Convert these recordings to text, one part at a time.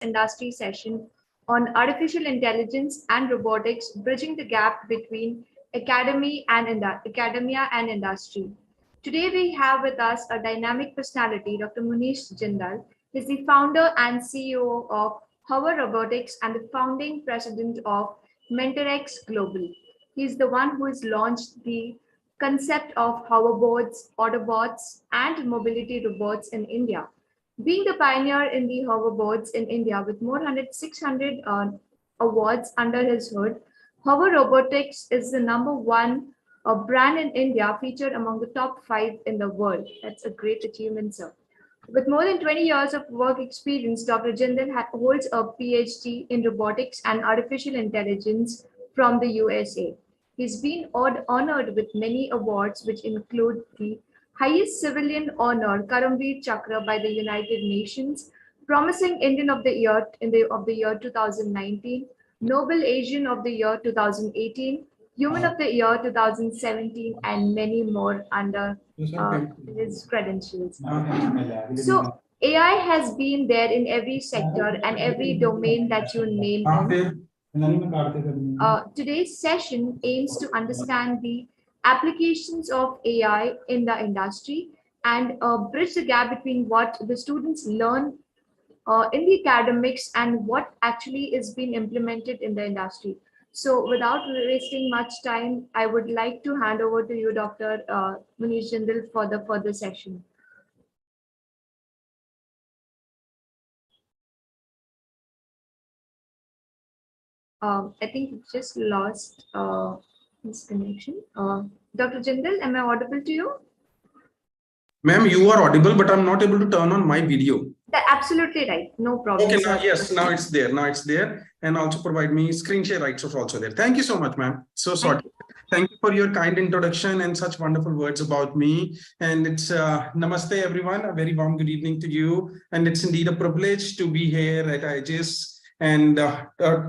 industry session on artificial intelligence and robotics, bridging the gap between academia and industry. Today we have with us a dynamic personality, Dr. Munish Jindal. He is the founder and CEO of Hover Robotics and the founding president of MentorX Global. He is the one who has launched the concept of hoverboards, Autobots, and mobility robots in India. Being the pioneer in the hoverboards in India with more than 600 awards under his hood, Hover Robotics is the #1 brand in India featured among the top 5 in the world. That's a great achievement, sir. With more than 20 years of work experience, Dr. Jindal holds a PhD in robotics and artificial intelligence from the USA. He's been honored with many awards, which include the highest civilian honor, Karamveer Chakra by the United Nations, Promising Indian of the Year of the year 2019, Noble Asian of the Year 2018, Human of the Year 2017, and many more under his credentials. So AI has been there in every sector and every domain that you name in. Today's session aims to understand the applications of AI in the industry and bridge the gap between what the students learn in the academics and what actually is being implemented in the industry. So without wasting much time, I would like to hand over to you, Dr. Munish Jindal, for the further session. I think we just lost his connection. Dr. Jindal, am I audible to you? Ma'am, you are audible, but I'm not able to turn on my video. That's absolutely right. No problem. Okay, now, yes, now it's there. Now it's there. And also provide me screen share rights are also there. Thank you so much, ma'am. So sorry. Thank you for your kind introduction and such wonderful words about me. And it's namaste, everyone. A very warm good evening to you. And it's indeed a privilege to be here at IGS. And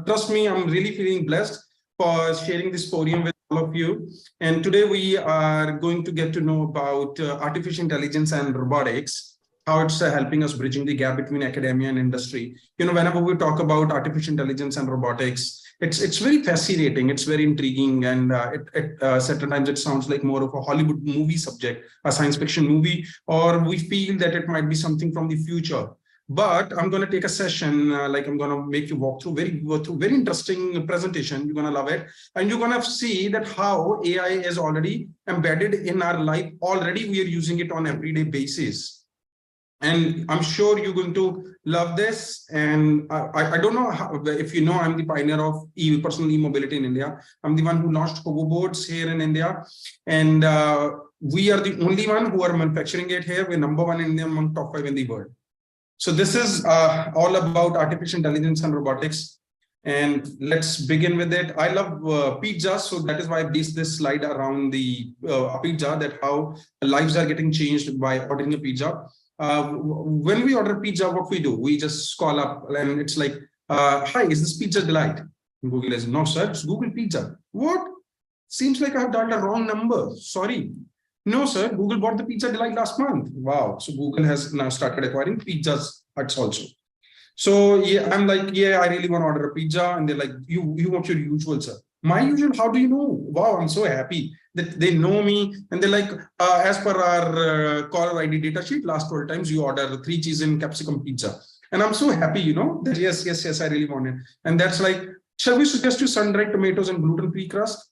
trust me, I'm really feeling blessed for sharing this podium with all of you. And today we are going to get to know about artificial intelligence and robotics, how it's helping us bridging the gap between academia and industry. You know, whenever we talk about artificial intelligence and robotics, it's very fascinating, it's very intriguing, and certain times it sounds like more of a Hollywood movie subject, a science fiction movie, or we feel that it might be something from the future. But I'm going to take a session, like I'm going to make you walk through very interesting presentation. You're going to love it. And you're going to see that how AI is already embedded in our life. Already we are using it on everyday basis. And I'm sure you're going to love this. And I don't know if you know, I'm the pioneer of personal e-mobility in India. I'm the one who launched hoverboards here in India. And we are the only one who are manufacturing it here. We're #1 in India among top 5 in the world. So this is all about artificial intelligence and robotics. And let's begin with it. I love pizza, so that is why I based this slide around the pizza, that how lives are getting changed by ordering a pizza. When we order pizza, what we do? We just call up and it's like, hi, is this Pizza Delight? Google is, no, sir, it's Google Pizza. What? Seems like I've dialed a wrong number. Sorry. No, sir, Google bought the Pizza Delight last month. Wow. So Google has now started acquiring Pizza Huts also. So yeah, I'm like, yeah, I really want to order a pizza. And they're like, you want your usual, sir. My usual, how do you know? Wow, I'm so happy that they know me. And they're like, as per our caller ID data sheet, last 12 times you order 3 cheese and capsicum pizza. And I'm so happy, you know, that yes, I really want it. And that's like, shall we suggest you sun-dried tomatoes and gluten-free crust?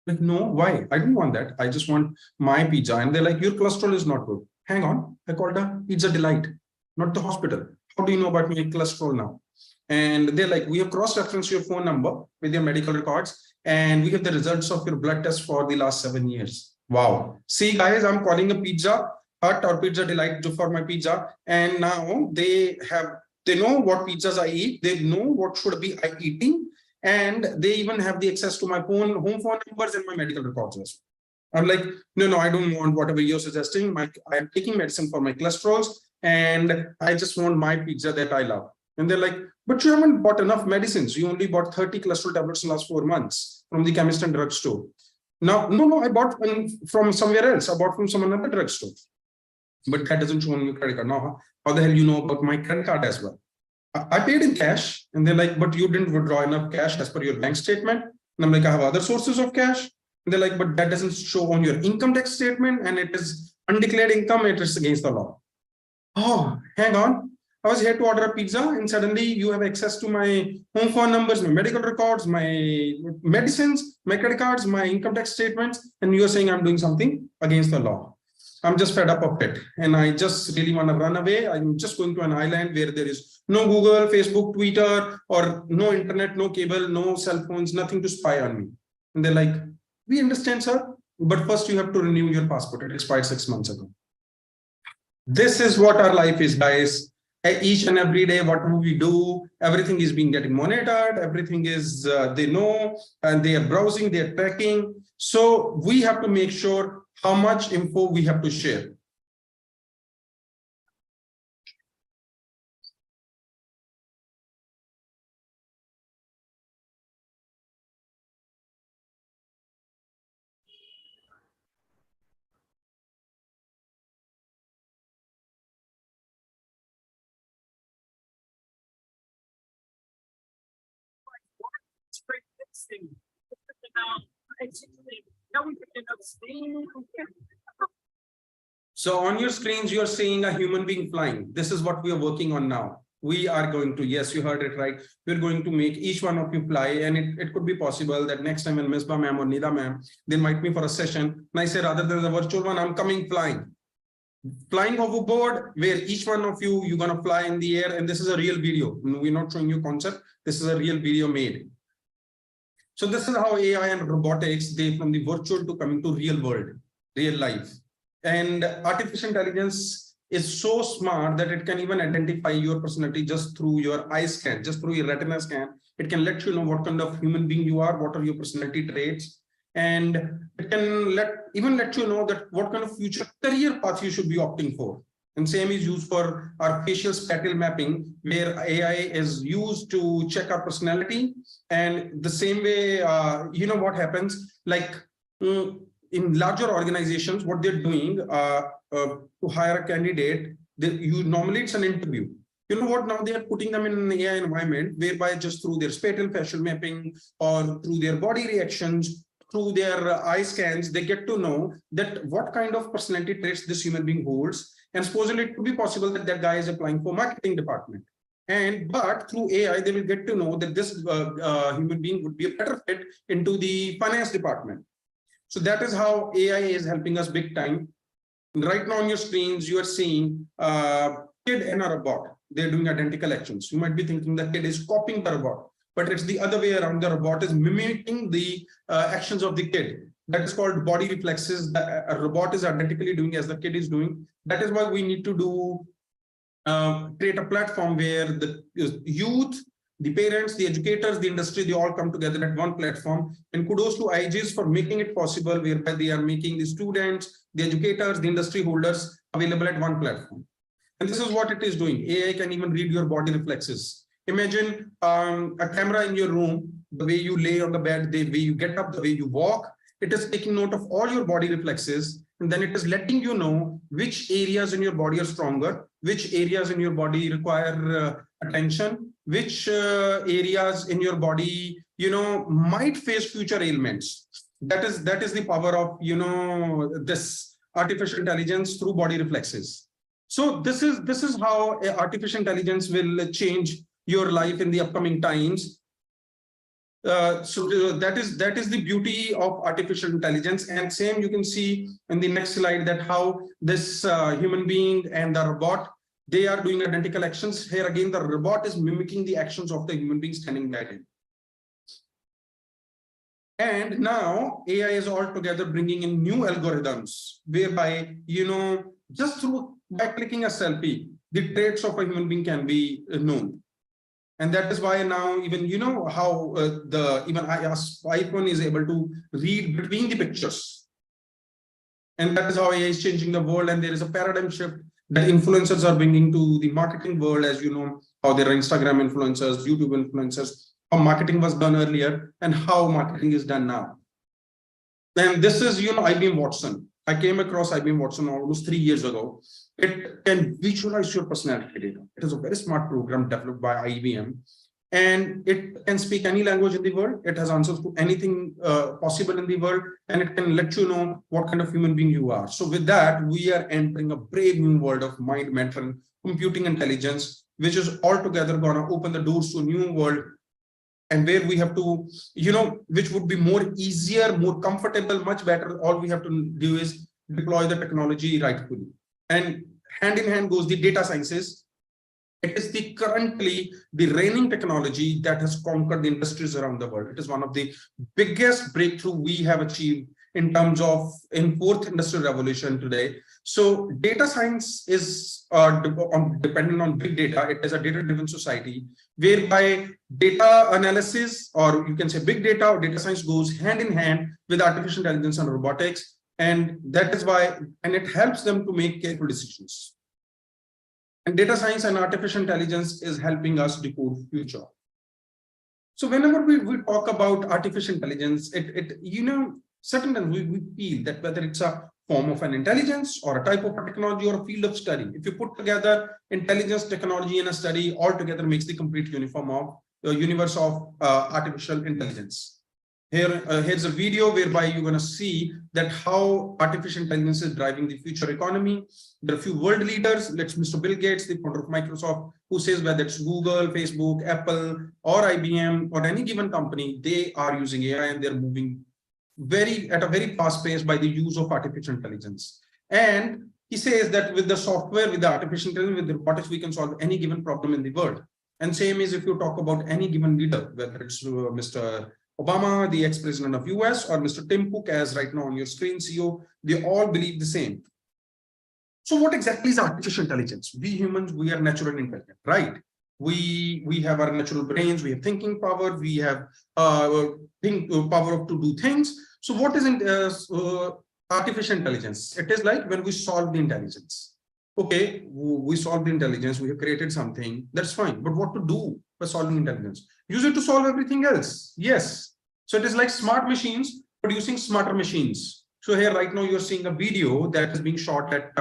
Like, no, why? I didn't want that. I just want my pizza. And they're like, your cholesterol is not good. Hang on, I called a Pizza Delight, not the hospital. How do you know about my cholesterol now? And they're like, we have cross-referenced your phone number with your medical records, and we have the results of your blood test for the last 7 years. Wow. See, guys, I'm calling a Pizza Hut or Pizza Delight for my pizza. And now they know what pizzas I eat. They know what should be I eating. And they even have the access to my home phone numbers and my medical records as well. I'm like, no, I don't want whatever you're suggesting. I'm taking medicine for my cholesterols, and I just want my pizza that I love. And they're like, but you haven't bought enough medicines. You only bought 30 cholesterol tablets in the last 4 months from the chemist and drugstore. Now, no, I bought from somewhere else. I bought from some another drugstore. But that doesn't show on your credit card. Now, how the hell you know about my credit card as well? I paid in cash, and they're like, but you didn't withdraw enough cash as per your bank statement. And I'm like, I have other sources of cash. And they're like, but that doesn't show on your income tax statement, and it is undeclared income, it is against the law. Oh, hang on. I was here to order a pizza, and suddenly you have access to my home phone numbers, my medical records, my medicines, my credit cards, my income tax statements, and you're saying I'm doing something against the law. I'm just fed up of it, and I just really want to run away. I'm just going to an island where there is no Google, Facebook, Twitter, or no internet, no cable, no cell phones, nothing to spy on me. And they're like, we understand, sir, but first you have to renew your passport. It expired 6 months ago. This is what our life is, guys. Each and every day, what do we do? Everything is being getting monitored. Everything is, they know, and they are browsing, they are tracking. So we have to make sure how much info we have to share. So on your screens, you're seeing a human being flying. This is what we are working on now. We are going to, yes, you heard it right. We're going to make each one of you fly. And it could be possible that next time when Misbah ma'am or Nida ma'am, they invite me for a session. And I say, rather than the virtual one, I'm coming flying. Flying overboard, where each one of you, you're going to fly in the air. And this is a real video. We're not showing you concept. This is a real video made. So this is how AI and robotics, they from the virtual to coming to real world, real life. And artificial intelligence is so smart that it can even identify your personality just through your eye scan, just through your retina scan. It can let you know what kind of human being you are, what are your personality traits, and it can even let you know that what kind of future career path you should be opting for. And same is used for our facial spatial mapping, where AI is used to check our personality. And the same way, you know what happens, like in larger organizations, what they're doing to hire a candidate, normally it's an interview. You know what, now they are putting them in an AI environment, whereby just through their spatial facial mapping or through their body reactions, through their eye scans, they get to know that what kind of personality traits this human being holds. And supposedly it could be possible that that guy is applying for marketing department. But through AI, they will get to know that this human being would be a better fit into the finance department. So that is how AI is helping us big time. Right now on your screens, you are seeing a kid and a robot. They're doing identical actions. You might be thinking the kid is copying the robot, but it's the other way around. The robot is mimicking the actions of the kid. That is called body reflexes. A robot is identically doing as the kid is doing. That is why we need to do create a platform where the youth, the parents, the educators, the industry, they all come together at one platform. And kudos to IGs for making it possible, whereby they are making the students, the educators, the industry holders available at one platform. And this is what it is doing. AI can even read your body reflexes. Imagine a camera in your room, the way you lay on the bed, the way you get up, the way you walk. It is taking note of all your body reflexes, and then it is letting you know which areas in your body are stronger, which areas in your body require attention, which areas in your body, might face future ailments. That is the power of, this artificial intelligence through body reflexes. So this is how artificial intelligence will change your life in the upcoming times. So that is the beauty of artificial intelligence. And same you can see in the next slide that how this human being and the robot, they are doing identical actions. Here again, the robot is mimicking the actions of the human being standing by him. And now AI is altogether bringing in new algorithms, whereby, just by clicking a selfie, the traits of a human being can be known. And that is why now even, how even iPhone is able to read between the pictures. And that is how AI is changing the world. And there is a paradigm shift that influencers are bringing to the marketing world, as you know, how there are Instagram influencers, YouTube influencers, how marketing was done earlier and how marketing is done now. And this is, IBM Watson. I came across IBM Watson almost 3 years ago. It can visualize your personality data. It is a very smart program developed by IBM, and it can speak any language in the world. It has answers to anything possible in the world, and it can let you know what kind of human being you are. So with that, we are entering a brave new world of mind, mental, computing intelligence, which is altogether going to open the doors to a new world, and where we have to, which would be more easier, more comfortable, much better. All we have to do is deploy the technology rightfully. And hand in hand goes the data sciences. It is currently the reigning technology that has conquered the industries around the world. It is one of the biggest breakthrough we have achieved in terms of in fourth industrial revolution today. So data science is dependent on big data. It is a data-driven society whereby data analysis, or you can say big data or data science, goes hand in hand with artificial intelligence and robotics. And that is why, and it helps them to make careful decisions. And data science and artificial intelligence is helping us decode future. So whenever we talk about artificial intelligence, certain times we feel that whether it's a form of an intelligence or a type of a technology or a field of study, if you put together intelligence, technology, and a study, all together makes the complete universe of artificial intelligence. Here's a video whereby you're going to see that how artificial intelligence is driving the future economy. There are a few world leaders. Let's Mr. Bill Gates, the founder of Microsoft, who says whether it's Google, Facebook, Apple, or IBM, or any given company, they are using AI and they're moving at a very fast pace by the use of artificial intelligence. And he says that with the software, with the artificial intelligence, with the robotics, we can solve any given problem in the world. And same is if you talk about any given leader, whether it's Mr. Obama, the ex-president of US, or Mr. Tim Cook, as right now on your screen, CEO, they all believe the same. So what exactly is artificial intelligence? We humans, we are naturally intelligent, right? We have our natural brains, we have thinking power, we have power to do things. So what is artificial intelligence? It is like when we solve the intelligence. Okay, we solve the intelligence, we have created something, that's fine. But what to do by solving intelligence? Use it to solve everything else. Yes. So it is like smart machines producing smarter machines. So here right now you're seeing a video that is being shot at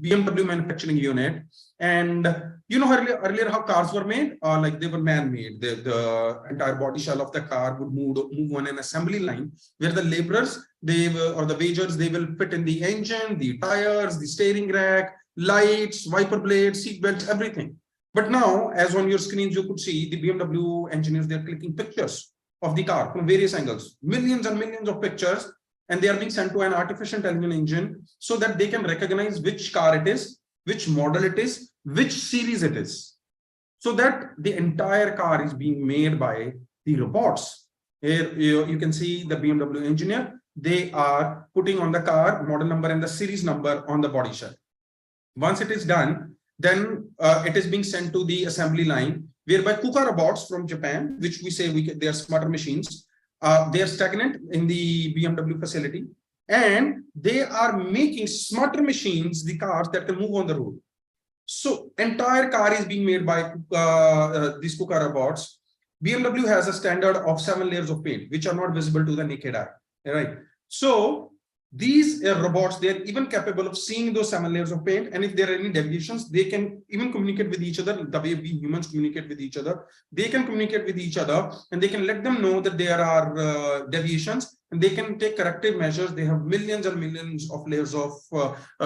BMW manufacturing unit. And earlier how cars were made, like they were man-made. The entire body shell of the car would move on an assembly line where the laborers, or the wagers, they will fit in the engine, the tires, the steering rack, lights, wiper blades, seat belts, everything. But now, as on your screens, you could see the BMW engineers, they're clicking pictures of the car from various angles, millions and millions of pictures, and they are being sent to an artificial intelligence engine so that they can recognize which car it is, which model it is, which series it is, so that the entire car is being made by the robots. Here you can see the BMW engineer, they are putting on the car model number and the series number on the body shell. Once it is done, then it is being sent to the assembly line, whereby KUKA robots from Japan, which we say they are smarter machines, they are stagnant in the BMW facility, and they are making smarter machines, the cars that can move on the road. So entire car is being made by these KUKA robots. BMW has a standard of 7 layers of paint, which are not visible to the naked eye, right? So these robots, they're even capable of seeing those 7 layers of paint. And if there are any deviations, they can even communicate with each other the way we humans communicate with each other. They can communicate with each other and they can let them know that there are deviations, and they can take corrective measures. They have millions and millions of layers of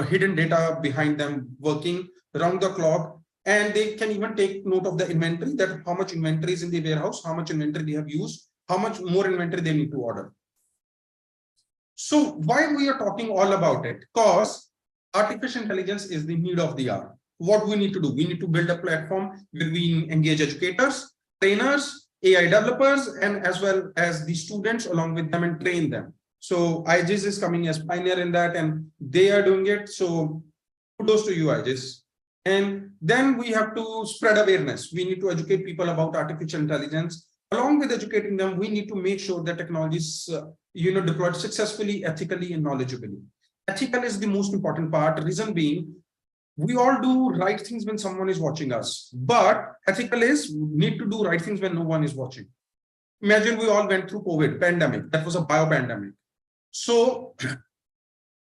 hidden data behind them working around the clock. And they can even take note of the inventory, that how much inventory is in the warehouse, how much inventory they have used, how much more inventory they need to order. So why we are talking all about it? Because artificial intelligence is the need of the hour. What we need to do? We need to build a platform where we engage educators, trainers, AI developers, and as well as the students along with them and train them. So IGES is coming as pioneer in that, and they are doing it. So kudos to you, IGES. And then we have to spread awareness. We need to educate people about artificial intelligence. Along with educating them, we need to make sure that technologies deployed successfully, ethically, and knowledgeably. Ethical is the most important part. Reason being, we all do right things when someone is watching us, but ethical is need to do right things when no one is watching. Imagine we all went through COVID pandemic. That was a bio pandemic. So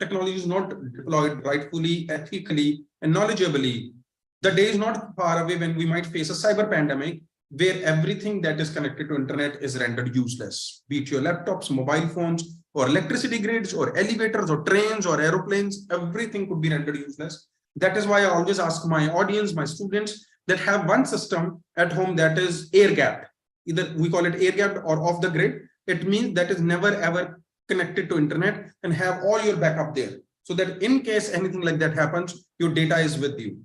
technology is not deployed rightfully, ethically, and knowledgeably, the day is not far away when we might face a cyber pandemic where everything that is connected to internet is rendered useless, be it your laptops, mobile phones, or electricity grids, or elevators, or trains, or aeroplanes, everything could be rendered useless. That is why I always ask my audience, my students, that have one system at home that is air gapped. Either we call it air gapped or off the grid. It means that is never ever connected to internet, and have all your backup there, so that in case anything like that happens, your data is with you.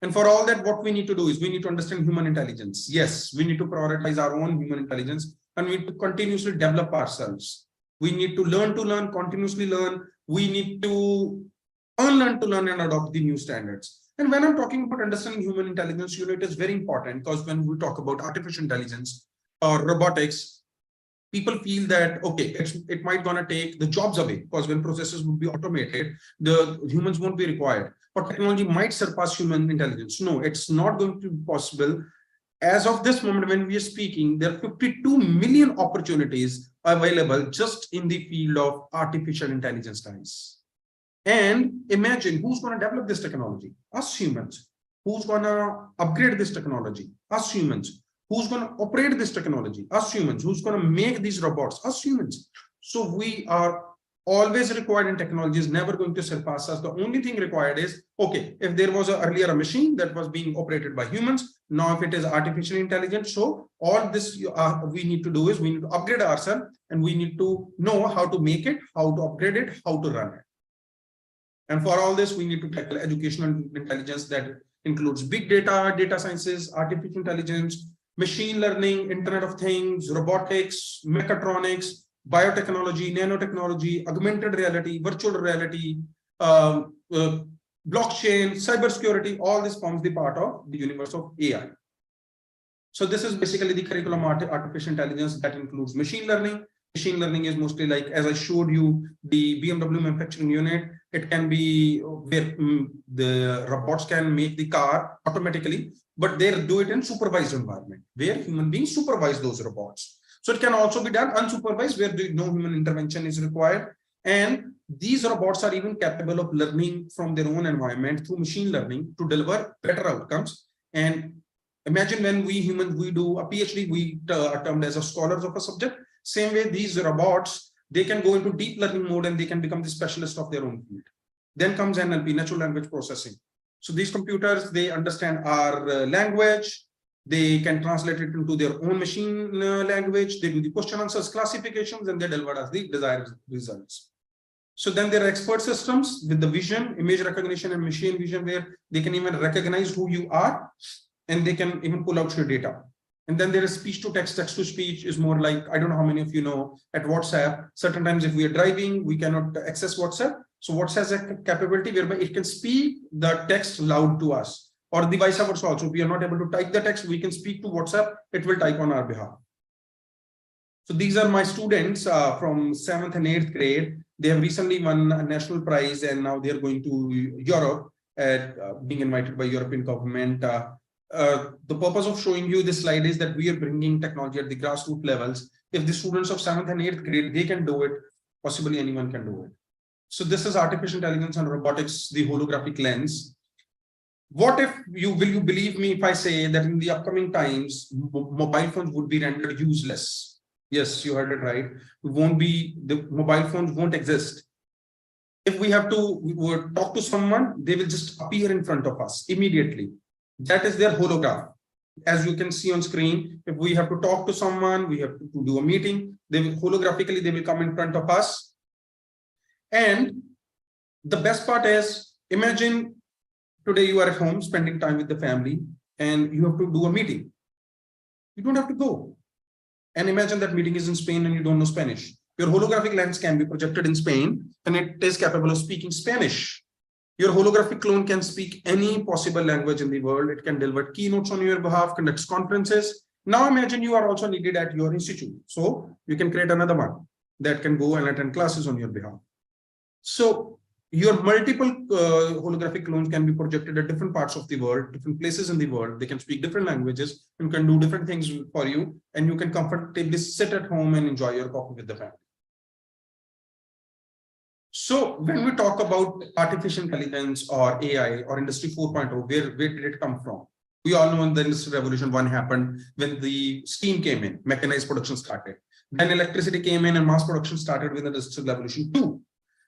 And for all that, what we need to do is we need to understand human intelligence. Yes, we need to prioritize our own human intelligence, and we need to continuously develop ourselves. We need to learn, continuously learn. We need to unlearn to learn and adopt the new standards. And when I'm talking about understanding human intelligence, it is very important, because when we talk about artificial intelligence or robotics, people feel that, okay, it might gonna take the jobs away, because when processes would be automated, the humans won't be required, or technology might surpass human intelligence. No, it's not going to be possible. As of this moment, when we are speaking, there are 52 million opportunities available just in the field of artificial intelligence, guys. And imagine who's going to develop this technology? Us humans. Who's going to upgrade this technology? Us humans. Who's going to operate this technology? Us humans. Who's going to make these robots? Us humans. So we are always required, in technology is never going to surpass us. The only thing required is, okay, if there was earlier a machine that was being operated by humans, now if it is artificial intelligence, so all this we need to do is we need to upgrade ourselves, and we need to know how to make it, how to upgrade it, how to run it. And for all this, we need to tackle educational intelligence that includes big data, data sciences, artificial intelligence, machine learning, Internet of Things, robotics, mechatronics, biotechnology, nanotechnology, augmented reality, virtual reality, blockchain, cybersecurity. All this forms the part of the universe of AI. So this is basically the curriculum of artificial intelligence that includes machine learning. Machine learning is mostly like, as I showed you, the BMW manufacturing unit. It can be where the robots can make the car automatically, but they do it in supervised environment where human beings supervise those robots. So it can also be done unsupervised, where no human intervention is required. And these robots are even capable of learning from their own environment through machine learning to deliver better outcomes. And imagine when we humans, we do a PhD, we are termed as a scholars of a subject. Same way, these robots, they can go into deep learning mode, and they can become the specialist of their own field. Then comes NLP, natural language processing. So these computers, they understand our language. They can translate it into their own machine language. They do the question answers, classifications, and they deliver us the desired results. So then there are expert systems with the vision, image recognition, and machine vision, where they can even recognize who you are, and they can even pull out your data. And then there is speech to text. Text to speech is more like, I don't know how many of you know, at WhatsApp, certain times if we are driving, we cannot access WhatsApp. So WhatsApp has a capability whereby it can speak the text loud to us, or the vice versa also. If we are not able to type the text, we can speak to WhatsApp, it will type on our behalf. So these are my students from 7th and 8th grade. They have recently won a national prize, and now they are going to Europe, being invited by European government. The purpose of showing you this slide is that we are bringing technology at the grassroots levels. If the students of 7th and 8th grade, they can do it, possibly anyone can do it. So this is artificial intelligence and robotics, the holographic lens. What if will you believe me if I say that in the upcoming times, mobile phones would be rendered useless? Yes, you heard it right. The mobile phones won't exist. If we have to talk to someone, they will just appear in front of us immediately. That is their holograph. As you can see on screen, if we have to talk to someone, we have to do a meeting, they will holographically, they will come in front of us. And the best part is, imagine today you are at home spending time with the family, and you have to do a meeting. You don't have to go. And imagine that meeting is in Spain and you don't know Spanish. Your holographic lens can be projected in Spain, and it is capable of speaking Spanish. Your holographic clone can speak any possible language in the world. It can deliver keynotes on your behalf, conducts conferences. Now imagine you are also needed at your institute. So you can create another one that can go and attend classes on your behalf. So your multiple holographic clones can be projected at different parts of the world, different places in the world. They can speak different languages and can do different things for you. And you can comfortably sit at home and enjoy your coffee with the family. So when we talk about artificial intelligence or AI or Industry 4.0, where did it come from? We all know the Industrial Revolution 1 happened when the steam came in, mechanized production started. Then electricity came in and mass production started with the Industrial Revolution 2.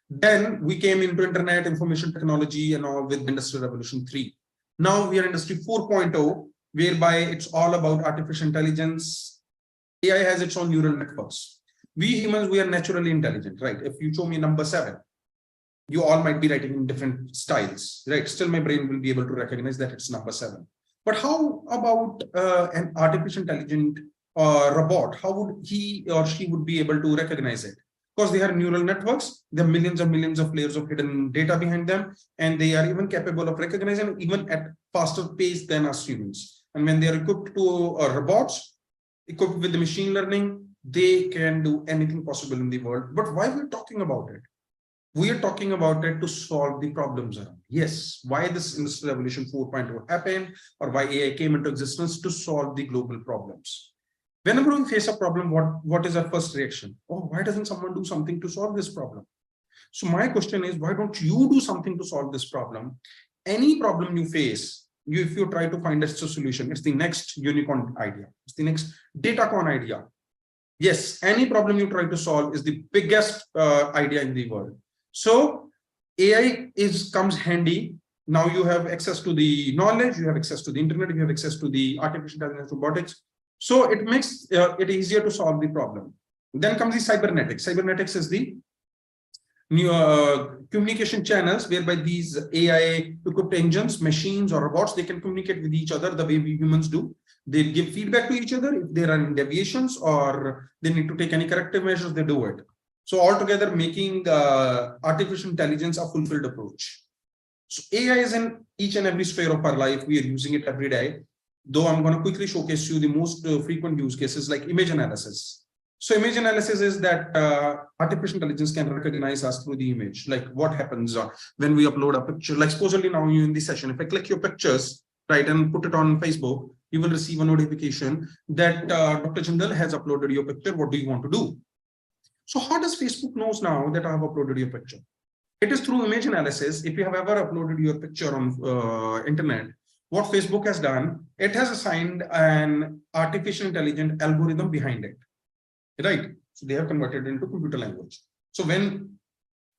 Then we came into internet, information technology and all with Industrial Revolution 3. Now we are Industry 4.0, whereby it's all about artificial intelligence. AI has its own neural networks. We humans, we are naturally intelligent, right? If you show me number 7, you all might be writing in different styles, right? Still my brain will be able to recognize that it's number 7. But how about an artificial intelligent robot? How would he or she would be able to recognize it? Because they have neural networks, there are millions and millions of layers of hidden data behind them, and they are even capable of recognizing even at faster pace than us humans. And when they are equipped to robots, equipped with the machine learning, they can do anything possible in the world. But why we're talking about it? We are talking about it to solve the problems around. Yes, why this Industrial Revolution 4.0 happened, or why AI came into existence to solve the global problems. Whenever we face a problem, what is our first reaction? Oh, why doesn't someone do something to solve this problem? So my question is, why don't you do something to solve this problem? Any problem you face, if you try to find a solution, it's the next unicorn idea. It's the next datacon idea. Yes, any problem you try to solve is the biggest idea in the world. So AI comes handy. Now you have access to the knowledge, you have access to the internet, you have access to the artificial intelligence, robotics. So it makes it easier to solve the problem. Then comes the cybernetics. Cybernetics is the new communication channels whereby these AI equipped engines, machines or robots, they can communicate with each other the way we humans do. They give feedback to each other if there are any deviations or they need to take any corrective measures, they do it. So altogether making artificial intelligence a fulfilled approach. So AI is in each and every sphere of our life. We are using it every day. Though I'm going to quickly showcase you the most frequent use cases like image analysis. So image analysis is that artificial intelligence can recognize us through the image. Like what happens when we upload a picture. Like supposedly now you in the session, if I click your pictures, right, and put it on Facebook, you will receive a notification that Dr. Jindal has uploaded your picture. What do you want to do? So how does Facebook knows now that I have uploaded your picture? It is through image analysis. If you have ever uploaded your picture on internet, what Facebook has done, it has assigned an artificial intelligent algorithm behind it, right? So they have converted into computer language. So when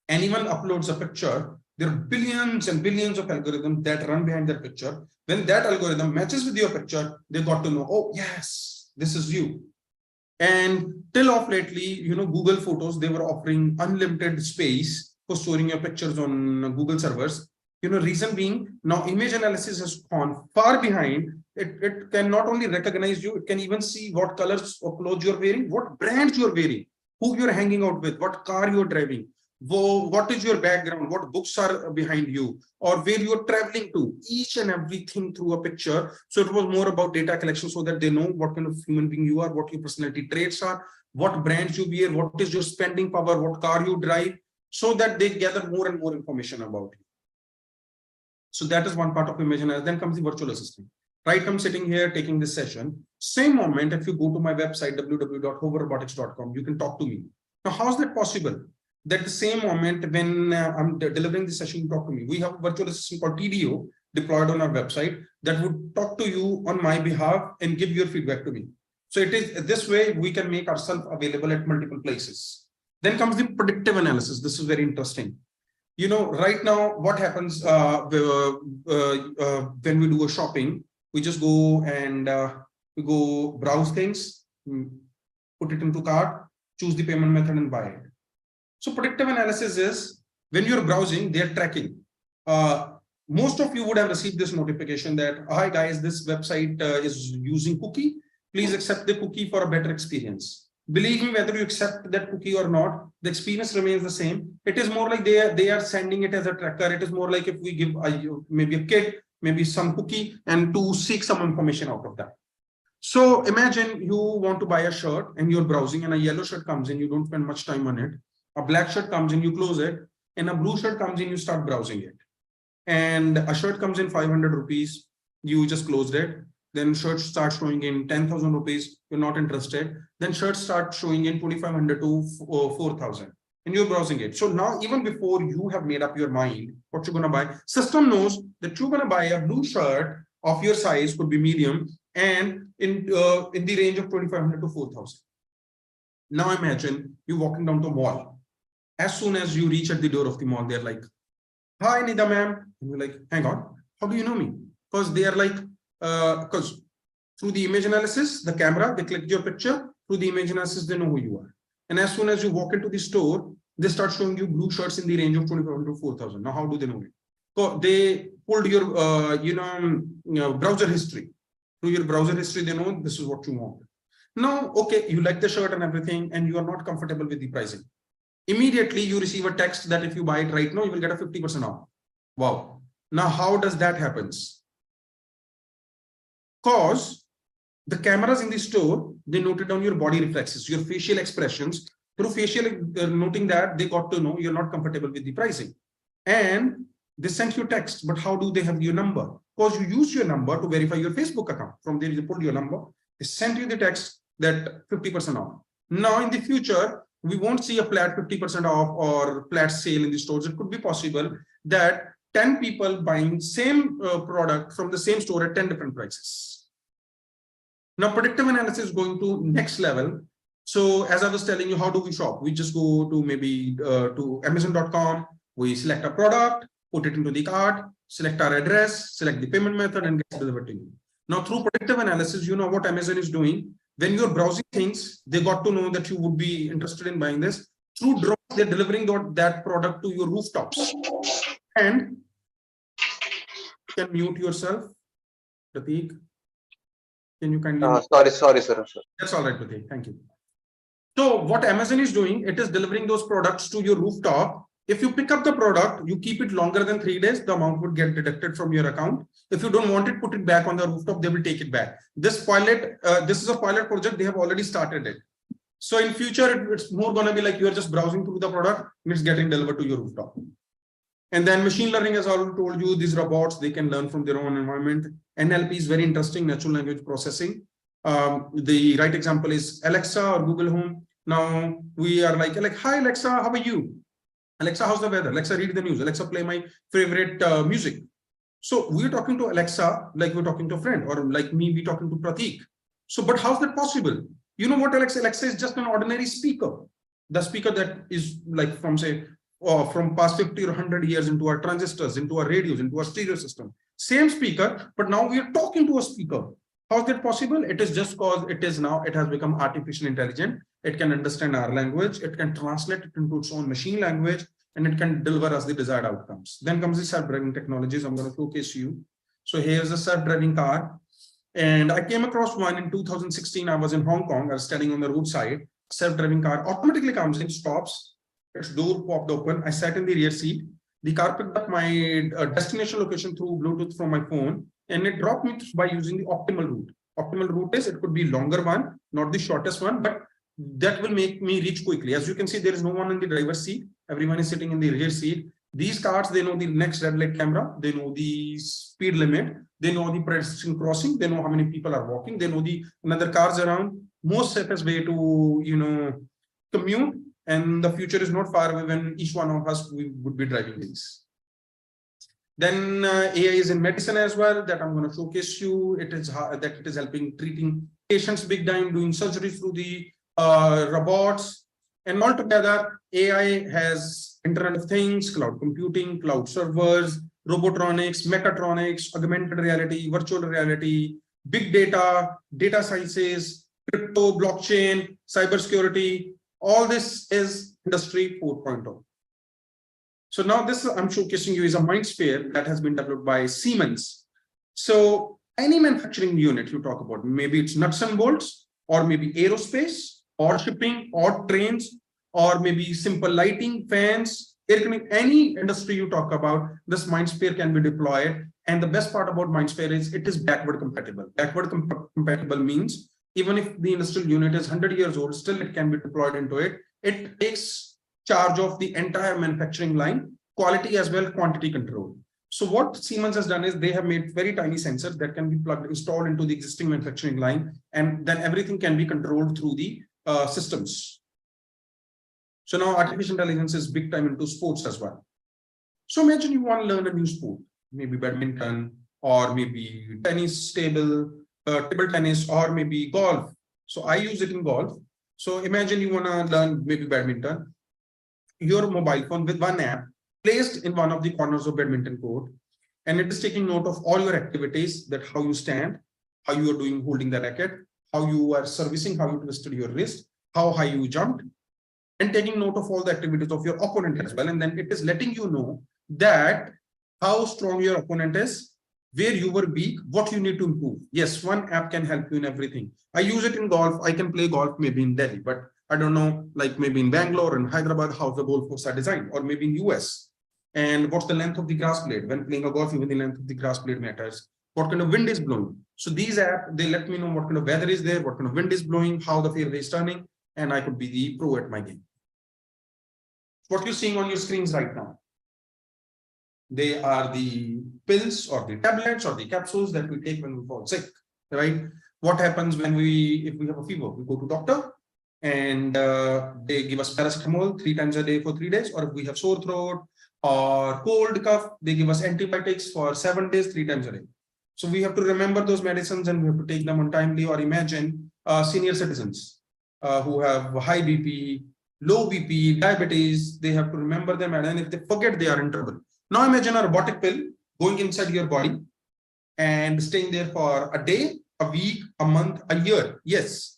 anyone uploads a picture, there are billions and billions of algorithms that run behind their picture. When that algorithm matches with your picture, they got to know, oh yes, this is you. And till of lately, Google Photos, they were offering unlimited space for storing your pictures on Google servers. Reason being, now image analysis has gone far behind. It can not only recognize you, it can even see what colors of clothes you're wearing, what brands you're wearing, who you're hanging out with, what car you're driving, what is your background, what books are behind you, or where you're traveling to, each and everything through a picture. So it was more about data collection so that they know what kind of human being you are, what your personality traits are, what brands you wear, what is your spending power, what car you drive, so that they gather more and more information about you. So that is one part of image analysis. Then comes the virtual assistant. Right, I'm sitting here taking this session. Same moment, if you go to my website, www.hoverrobotics.com, you can talk to me. Now, how is that possible? That the same moment when I'm delivering the session, you talk to me. We have a virtual assistant called TDO deployed on our website that would talk to you on my behalf and give your feedback to me. So it is this way we can make ourselves available at multiple places. Then comes the predictive analysis. This is very interesting. Right now, what happens when we do a shopping, we just go and we go browse things, put it into cart, choose the payment method and buy it. So predictive analysis is when you're browsing, they're tracking. Most of you would have received this notification that, hi guys, this website is using cookie. Please accept the cookie for a better experience. Believe me, whether you accept that cookie or not, the experience remains the same. It is more like they are sending it as a tracker. It is more like if we give maybe a kid, maybe some cookie, and to seek some information out of that. So imagine you want to buy a shirt and you're browsing and a yellow shirt comes in, you don't spend much time on it. A black shirt comes in, you close it, and a blue shirt comes in, you start browsing it. And a shirt comes in 500 rupees, you just closed it. Then shirts start showing in 10,000 rupees, you're not interested. Then shirts start showing in 2,500 to 4,000. and you're browsing it. So now, even before you have made up your mind what you're going to buy, system knows that you're going to buy a blue shirt of your size, could be medium, and in the range of 2,500 to 4,000. Now imagine you walking down to a mall. As soon as you reach at the door of the mall, they're like, "Hi, Nida ma'am." And you're like, "Hang on, how do you know me?" Because they are like, because through the image analysis, the camera, they clicked your picture. Through the image analysis, they know who you are. And as soon as you walk into the store, they start showing you blue shirts in the range of 2,500 to 4,000. Now, how do they know it? So they pulled your, browser history. Through your browser history, they know this is what you want. Now, okay, you like the shirt and everything, and you are not comfortable with the pricing. Immediately, you receive a text that if you buy it right now, you will get a 50% off. Wow. Now, how does that happen? Because the cameras in the store, they noted down your body reflexes, your facial expressions. Through facial noting that, they got to know you're not comfortable with the pricing. And they sent you text, but how do they have your number? Because you use your number to verify your Facebook account. From there, they pulled your number. They sent you the text that 50% off. Now, in the future, we won't see a flat 50% off or flat sale in the stores. It could be possible that 10 people buying same product from the same store at 10 different prices. Now, predictive analysis is going to next level. So as I was telling you, how do we shop? We just go to maybe to Amazon.com. We select a product, put it into the cart, select our address, select the payment method, and get delivered to you. Now, through predictive analysis, you know what Amazon is doing. When you're browsing things, they got to know that you would be interested in buying this. Through drones, they're delivering that product to your rooftops. And you can mute yourself, Prateek. Can you kindly? Sorry, sir. That's all right, Prateek. Thank you. So what Amazon is doing, it is delivering those products to your rooftop. If you pick up the product, you keep it longer than 3 days, the amount would get deducted from your account. If you don't want it, put it back on the rooftop, they will take it back. This is a pilot project, they have already started it. So in future, it's more going to be like you're just browsing through the product and it's getting delivered to your rooftop. And then machine learning has already told you these robots, they can learn from their own environment. NLP is very interesting, natural language processing. The right example is Alexa or Google Home. Now we are like, "Hi Alexa, how are you? Alexa, how's the weather? Alexa, read the news. Alexa, play my favorite music." So we're talking to Alexa like we're talking to a friend, or like me, we're talking to Prateek. So, but how's that possible? You know what, Alexa? Alexa is just an ordinary speaker. The speaker that is like from say, from past 50 or 100 years into our transistors, into our radios, into our stereo system. Same speaker, but now we are talking to a speaker. How is that possible? It is just because it has become artificial intelligent. It can understand our language. It can translate it into its own machine language, and it can deliver us the desired outcomes. Then comes the self-driving technologies. I'm going to showcase you. So here's a self-driving car. And I came across one in 2016. I was in Hong Kong. I was standing on the roadside. Self-driving car automatically comes in, stops. Its door popped open. I sat in the rear seat. The car picked up my destination location through Bluetooth from my phone, and it dropped me by using the optimal route. Optimal route is, it could be longer one, not the shortest one, but that will make me reach quickly. As you can see, there is no one in the driver's seat. Everyone is sitting in the rear seat. These cars, they know the next red light camera. They know the speed limit. They know the pedestrian crossing. They know how many people are walking. They know the another cars around. Most safest way to, commute. And the future is not far away when each one of us would be driving these. Then AI is in medicine as well, that I'm going to showcase you. It is helping treating patients big time, doing surgery through the robots. And altogether, AI has Internet of Things, cloud computing, cloud servers, robotronics, mechatronics, augmented reality, virtual reality, big data, data sciences, crypto, blockchain, cybersecurity. All this is Industry 4.0. So now this I'm showcasing you is a MindSphere that has been developed by Siemens. So any manufacturing unit you talk about, maybe it's nuts and bolts, or maybe aerospace, or shipping, or trains, or maybe simple lighting, fans, air conditioning, any industry you talk about, this MindSphere can be deployed. And the best part about MindSphere is it is backward compatible. Backward compatible means even if the industrial unit is 100 years old, still it can be deployed into it. It takes charge of the entire manufacturing line, quality as well, quantity control. So what Siemens has done is they have made very tiny sensors that can be installed into the existing manufacturing line, and then everything can be controlled through the systems. So now artificial intelligence is big time into sports as well. So imagine you want to learn a new sport, maybe badminton, or maybe tennis table tennis, or maybe golf. So I use it in golf. So imagine you want to learn maybe badminton. Your mobile phone with one app placed in one of the corners of badminton court, and it is taking note of all your activities, that how you stand, how you are doing holding the racket, how you are servicing, how you twisted your wrist, how high you jumped, and taking note of all the activities of your opponent as well. And then it is letting you know that how strong your opponent is, where you were weak, what you need to improve. Yes, one app can help you in everything. I use it in golf. I can play golf maybe in Delhi, but I don't know, like maybe in Bangalore and Hyderabad, how the golf courses are designed, or maybe in US. And what's the length of the grass blade? When playing a golf, even the length of the grass blade matters. What kind of wind is blowing? So these apps, they let me know what kind of weather is there, what kind of wind is blowing, how the fairway is turning, and I could be the pro at my game. What you're seeing on your screens right now, they are the pills or the tablets or the capsules that we take when we fall sick, right? What happens when if we have a fever? We go to doctor and they give us paracetamol 3 times a day for 3 days, or if we have sore throat or cold cough, they give us antibiotics for 7 days, 3 times a day. So we have to remember those medicines and we have to take them on timely. Or imagine senior citizens who have high BP, low BP, diabetes, they have to remember them, and if they forget, they are in trouble. Now imagine a robotic pill going inside your body and staying there for a day, a week, a month, a year. Yes.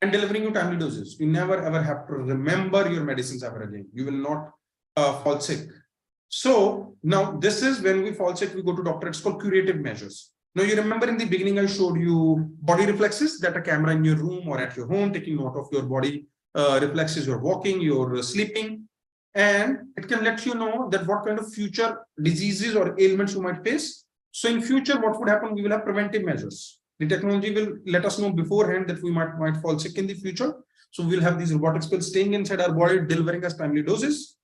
And delivering you timely doses. You never ever have to remember your medicines ever again. You will not fall sick. So now this is when we fall sick, we go to doctor. It's called curative measures. Now you remember in the beginning, I showed you body reflexes, that a camera in your room or at your home taking note of your body reflexes, you're walking, you're sleeping, and it can let you know that what kind of future diseases or ailments you might face. So in future, what would happen? We will have preventive measures. The technology will let us know beforehand that we might fall sick in the future. So we'll have these robotics pills staying inside our body, delivering us timely doses.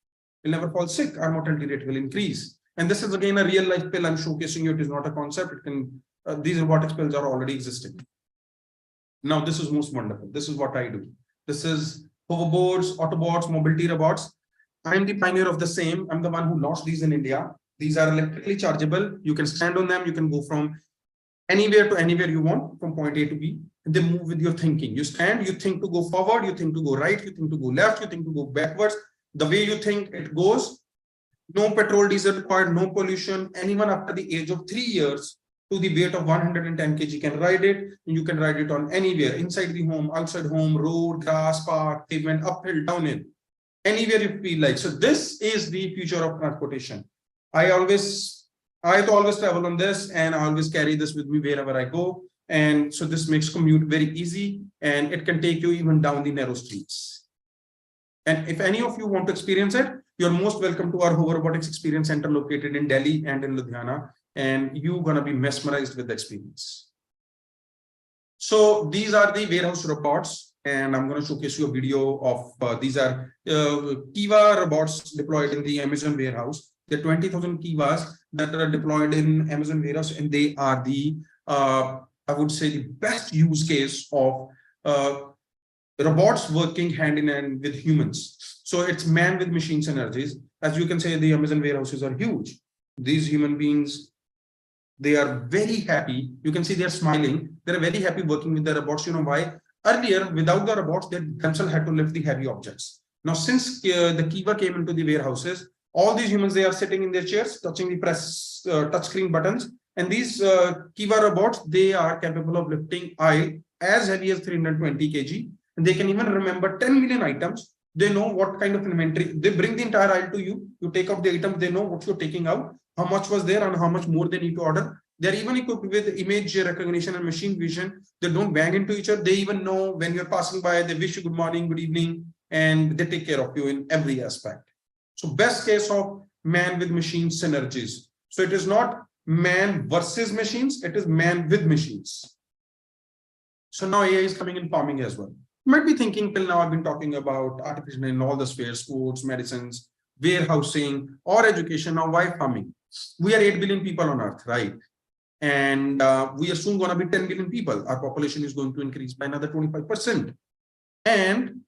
We'll never fall sick. Our mortality rate will increase. And this is again a real life pill. I'm showcasing you. It is not a concept. It can. These robotics pills are already existing. Now this is most wonderful. This is what I do. This is hoverboards, Autobots, mobility robots. I'm the pioneer of the same. I'm the one who launched these in India. These are electrically chargeable. You can stand on them. You can go from anywhere to anywhere you want, from point A to B. And they move with your thinking. You stand, you think to go forward, you think to go right, you think to go left, you think to go backwards. The way you think, it goes. No petrol, diesel required, no pollution. Anyone after the age of 3 years to the weight of 110 kg can ride it. You can ride it on anywhere, inside the home, outside home, road, grass, park, pavement, uphill, downhill. Anywhere you feel like. So this is the future of transportation. I always travel on this, and I always carry this with me wherever I go. And so this makes commute very easy, and it can take you even down the narrow streets. And if any of you want to experience it, you're most welcome to our Hover Robotics Experience Center located in Delhi and in Ludhiana, and you're going to be mesmerized with the experience. So these are the warehouse robots, and I'm going to showcase you a video of these are Kiva robots deployed in the Amazon warehouse. There are 20,000 Kivas that are deployed in Amazon warehouse, and they are the, I would say, the best use case of robots working hand in hand with humans. So it's man with machine synergies. As you can say, the Amazon warehouses are huge. These human beings, they are very happy. You can see they're smiling. They're very happy working with the robots. You know why? Earlier, without the robots, they themselves had to lift the heavy objects. Now, since the Kiva came into the warehouses, all these humans, they are sitting in their chairs, touching the touchscreen buttons. And these Kiva robots, they are capable of lifting aisle as heavy as 320 kg. And they can even remember 10 million items. They know what kind of inventory. They bring the entire aisle to you. You take out the item. They know what you're taking out, how much was there, and how much more they need to order. They're even equipped with image recognition and machine vision. They don't bang into each other. They even know when you're passing by, they wish you good morning, good evening, and they take care of you in every aspect. So best case of man with machine synergies. So it is not man versus machines, it is man with machines. So now AI is coming in farming as well. You might be thinking, till now I've been talking about artificial in all the spheres, sports, medicines, warehousing, or education. Now why farming? We are 8 billion people on earth, right? And we are soon going to be 10 billion people. Our population is going to increase by another 25%. And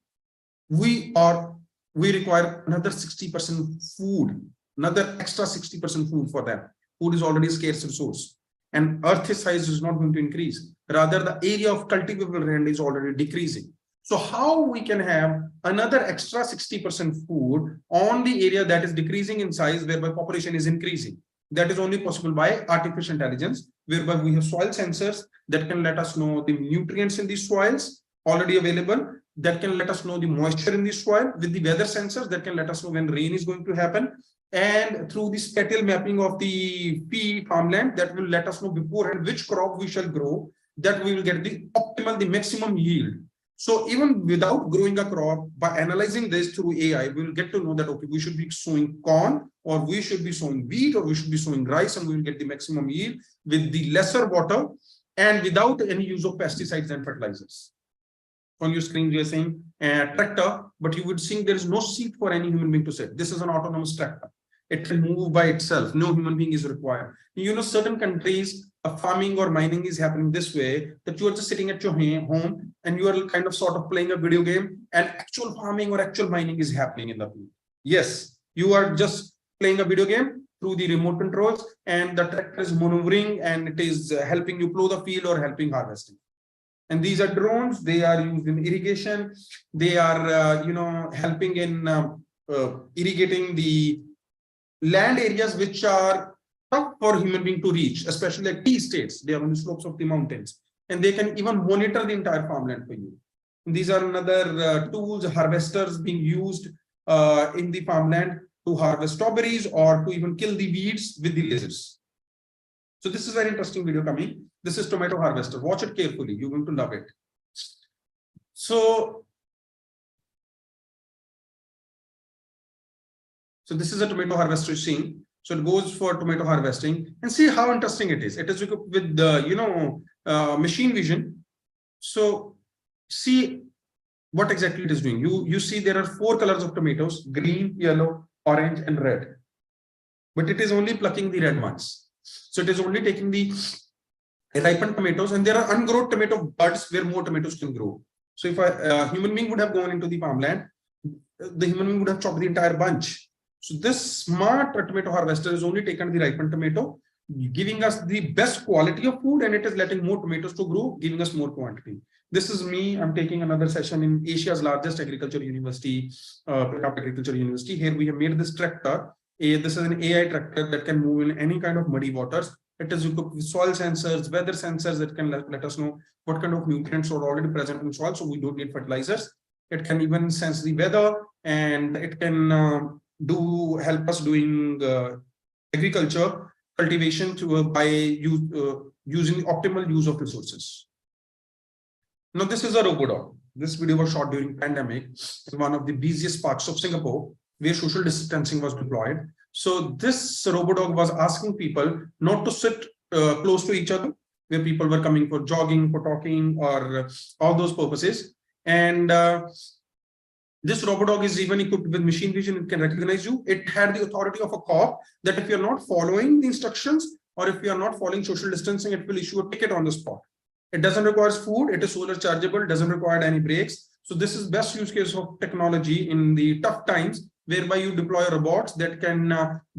we are we require another 60% food, another extra 60% food for them. Food is already a scarce resource, and earth size is not going to increase. Rather, the area of cultivable land is already decreasing. So how we can have another extra 60% food on the area that is decreasing in size, whereby population is increasing? That is only possible by artificial intelligence, whereby we have soil sensors that can let us know the nutrients in these soils already available, that can let us know the moisture in the soil, with the weather sensors that can let us know when rain is going to happen, and through the spatial mapping of the farmland, that will let us know beforehand which crop we shall grow, that we will get the optimal, the maximum yield. So even without growing a crop, by analyzing this through AI, we will get to know that, okay, we should be sowing corn, or we should be sowing wheat, or we should be sowing rice, and we will get the maximum yield with the lesser water and without any use of pesticides and fertilizers. On your screen, you are saying tractor, but you would see there is no seat for any human being to sit. This is an autonomous tractor. It can move by itself. No human being is required. You know, certain countries, farming or mining is happening this way, that you are just sitting at your home and you are kind of sort of playing a video game, and actual farming or actual mining is happening in the field. Yes, you are just playing a video game through the remote controls, and the tractor is maneuvering, and it is helping you plow the field or helping harvesting. And these are drones. They are used in irrigation. They are, helping in irrigating the land areas which are tough for human being to reach, especially like tea estates. They are on the slopes of the mountains, and they can even monitor the entire farmland for you. And these are another tools, harvesters being used in the farmland to harvest strawberries or to even kill the weeds with the lasers. So this is very interesting video coming. This is tomato harvester. Watch it carefully. You're going to love it. So this is a tomato harvester you're seeing. So it goes for tomato harvesting, and see how interesting it is. It is equipped with the machine vision. So see what exactly it is doing. You see there are 4 colors of tomatoes: green, yellow, orange, and red. But it is only plucking the red ones. So it is only taking the ripened tomatoes, and there are ungrown tomato buds where more tomatoes can grow. So if a human being would have gone into the farmland, the human being would have chopped the entire bunch. So this smart tomato harvester is only taken the ripened tomato, giving us the best quality of food, and it is letting more tomatoes to grow, giving us more quantity. This is me. I'm taking another session in Asia's largest agriculture university, Agriculture University. Here we have made this tractor. This is an AI tractor that can move in any kind of muddy waters. It is equipped with soil sensors, weather sensors that can let us know what kind of nutrients are already present in soil, so we don't need fertilizers. It can even sense the weather, and it can help us doing agriculture cultivation by using optimal use of resources. Now this is a robot. This video was shot during pandemic in one of the busiest parts of Singapore, where social distancing was deployed. So this robot dog was asking people not to sit close to each other, where people were coming for jogging, for talking, or all those purposes. And this robot dog is even equipped with machine vision. It can recognize you. It had the authority of a cop that if you're not following the instructions, or if you're not following social distancing, it will issue a ticket on the spot. It doesn't require food. It is solar chargeable, doesn't require any brakes. So this is best use case of technology in the tough times, whereby you deploy robots that can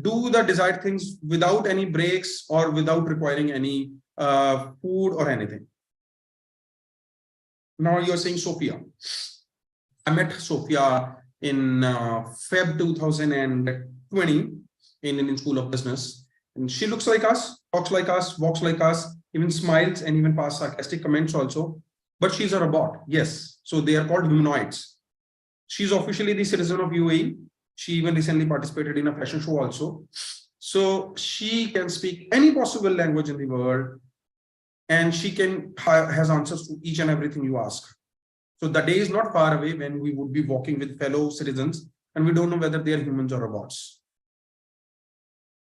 do the desired things without any brakes or without requiring any food or anything. Now you're saying Sophia. I met Sophia in Feb 2020 in Indian School of Business. And she looks like us, talks like us, walks like us, even smiles, and even passes sarcastic comments also. But she's a robot, yes. So they are called humanoids. She's officially the citizen of UAE. She even recently participated in a fashion show also. So she can speak any possible language in the world, and she has answers to each and everything you ask. So the day is not far away when we would be walking with fellow citizens, and we don't know whether they are humans or robots.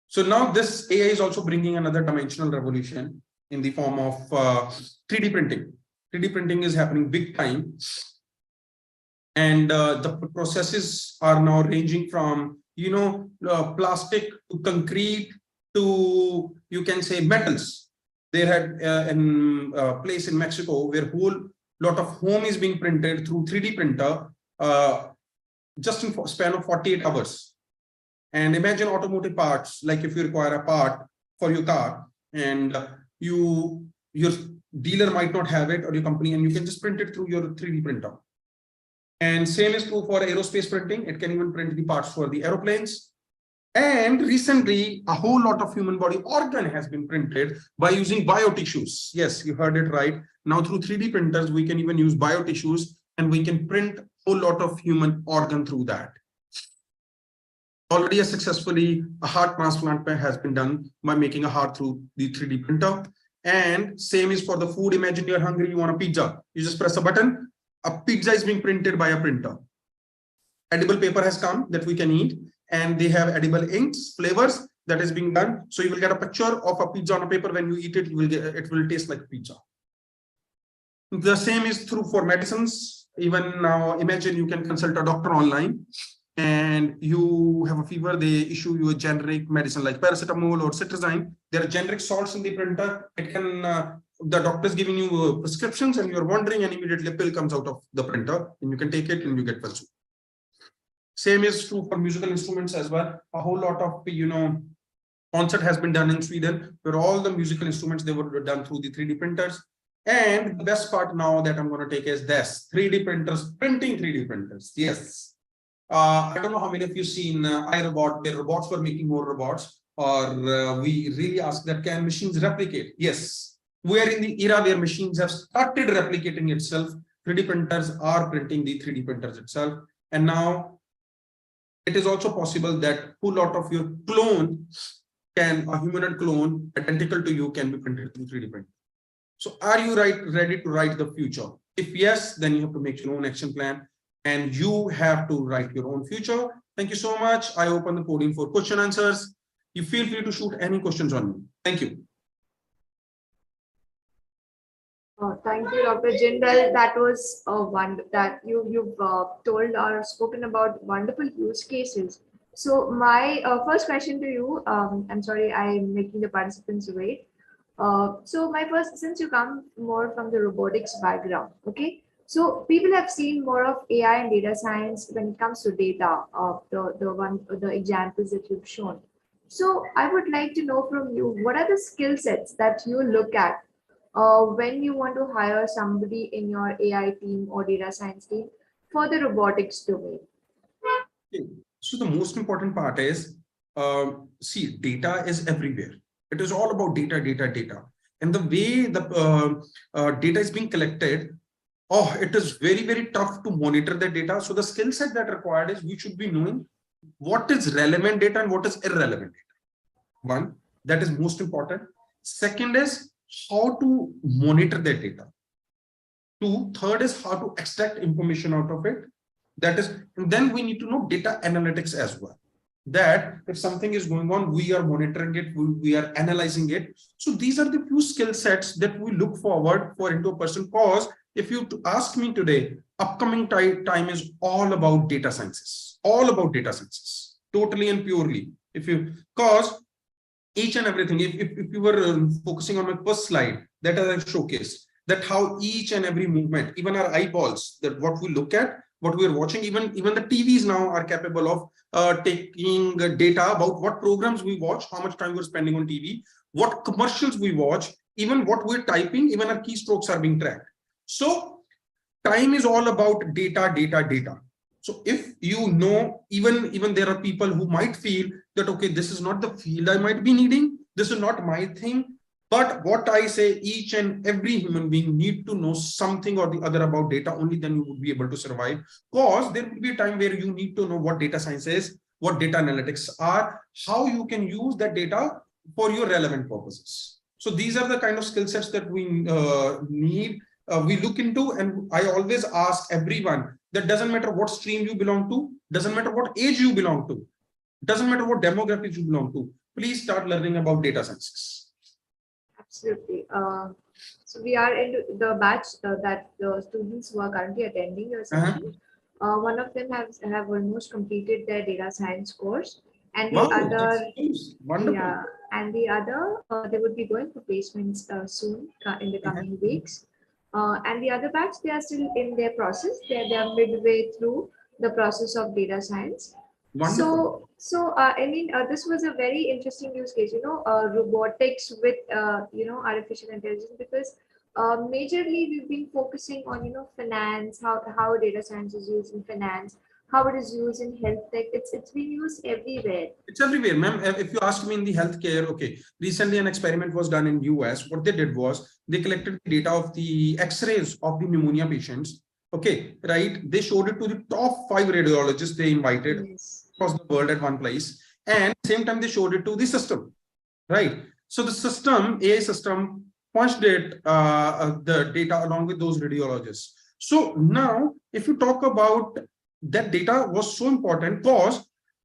So now this AI is also bringing another dimensional revolution in the form of 3D printing. 3D printing is happening big time. And the processes are now ranging from, plastic to concrete to, you can say, metals. They had a place in Mexico where whole lot of home is being printed through 3D printer. just in span of 48 hours. And imagine automotive parts, like if you require a part for your car and your dealer might not have it or your company, and you can just print it through your 3D printer. And same is true for aerospace printing. It can even print the parts for the aeroplanes. And recently, a whole lot of human body organ has been printed by using biotissues. Yes, you heard it right. Now through 3D printers, we can even use biotissues and we can print a whole lot of human organ through that. Already successfully, a heart transplant has been done by making a heart through the 3D printer. And same is for the food. Imagine you're hungry, you want a pizza. You just press a button. A pizza is being printed by a printer. Edible paper has come that we can eat, and they have edible inks, flavors that is being done. So you will get a picture of a pizza on a paper. When you eat it, you will get, it will taste like pizza. The same is true for medicines. Even now, imagine you can consult a doctor online and you have a fever, they issue you a generic medicine like paracetamol or cetirizine. There are generic salts in the printer. It can, the doctor is giving you prescriptions and you're wondering, and immediately a pill comes out of the printer and you can take it and you get well soon. Same is true for musical instruments as well. A whole lot of, concert has been done in Sweden where all the musical instruments, they were done through the 3D printers. And the best part now that I'm going to take is this 3D printers, printing 3D printers. Yes. I don't know how many of you seen iRobot, where robots were making more robots, or we really ask that can machines replicate? Yes. We are in the era where machines have started replicating itself. 3D printers are printing the 3D printers itself. And now it is also possible that a whole lot of your clone a humanoid clone identical to you can be printed through 3D print. So are you ready to write the future? If yes, then you have to make your own action plan and you have to write your own future. Thank you so much. I open the podium for question answers. You feel free to shoot any questions on me. Thank you. Thank you, Dr. Jindal. That was one that you've told or spoken about wonderful use cases. So my first question to you, I'm sorry, I'm making the participants wait. So my first, since you come more from the robotics background, okay? So people have seen more of AI and data science when it comes to data, the examples that you've shown. So I would like to know from you, what are the skill sets that you look at when you want to hire somebody in your AI team or data science team for the robotics domain? Okay. So the most important part is, see, data is everywhere. It is all about data, data, data. And the way the data is being collected, it is very, very tough to monitor the data. So the skill set that required is we should be knowing what is relevant data and what is irrelevant data. One, that is most important. Second is how to monitor that data. Two, third is how to extract information out of it. That is, and then we need to know data analytics as well. That if something is going on, we are monitoring it, we are analyzing it. So these are the few skill sets that we look forward for into a person. Cause if you ask me today, upcoming time is all about data sciences, totally and purely. Cause each and everything, if you were focusing on my first slide that I showcased, that how each and every movement, even our eyeballs, that what we look at, what we are watching, even the TVs now are capable of taking data about what programs we watch, how much time we're spending on TV, what commercials we watch, even what we're typing, even our keystrokes are being tracked. So time is all about data, data, data. So if you know, even there are people who might feel that, okay, this is not the field I might be needing, this is not my thing. But what I say, each and every human being need to know something or the other about data, only then you would be able to survive. Because there will be a time where you need to know what data science is, what data analytics are, how you can use that data for your relevant purposes. So these are the kind of skill sets that we need, we look into. And I always ask everyone, that doesn't matter what stream you belong to, doesn't matter what age you belong to, doesn't matter what demographics you belong to, please start learning about data sciences. Absolutely. So we are into the batch that the students who are currently attending your session. One of them have almost completed their data science course, and the other, yeah, and the other they would be going for placements soon in the coming weeks. And the other batch, they are still in their process. They are midway through the process of data science. Wonderful. This was a very interesting use case, robotics with, artificial intelligence, because majorly we've been focusing on, finance, how data science is used in finance, how it is used in health tech. It's been used everywhere. It's everywhere, ma'am. If you ask me in the healthcare, okay, recently an experiment was done in US. What they did was they collected the data of the X-rays of the pneumonia patients. Okay, right? They showed it to the top 5 radiologists they invited Yes. across the world at one place, and same time they showed it to the system, right? So the system, AI system, punched it the data along with those radiologists. So now, if you talk about that data was so important because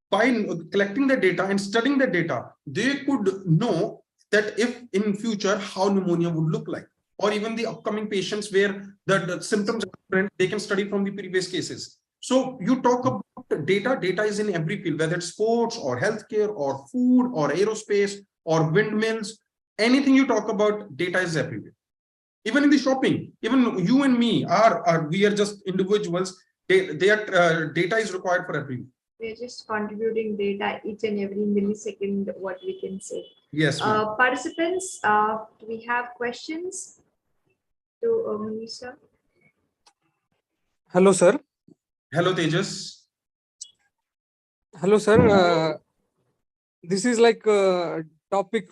by collecting the data and studying the data, they could know that if in future how pneumonia would look like, or even the upcoming patients where the symptoms are different, they can study from the previous cases. So you talk about data, data is in every field, whether it's sports or healthcare or food or aerospace or windmills, anything you talk about, data is everywhere. Even in the shopping, even you and me are we are just individuals. Data is required for everyone. We're just contributing data each and every millisecond, what we can say. Yes, ma'am. Participants, do we have questions to Munisa? Hello, sir. Hello, Tejas. Hello, sir. This is like a topic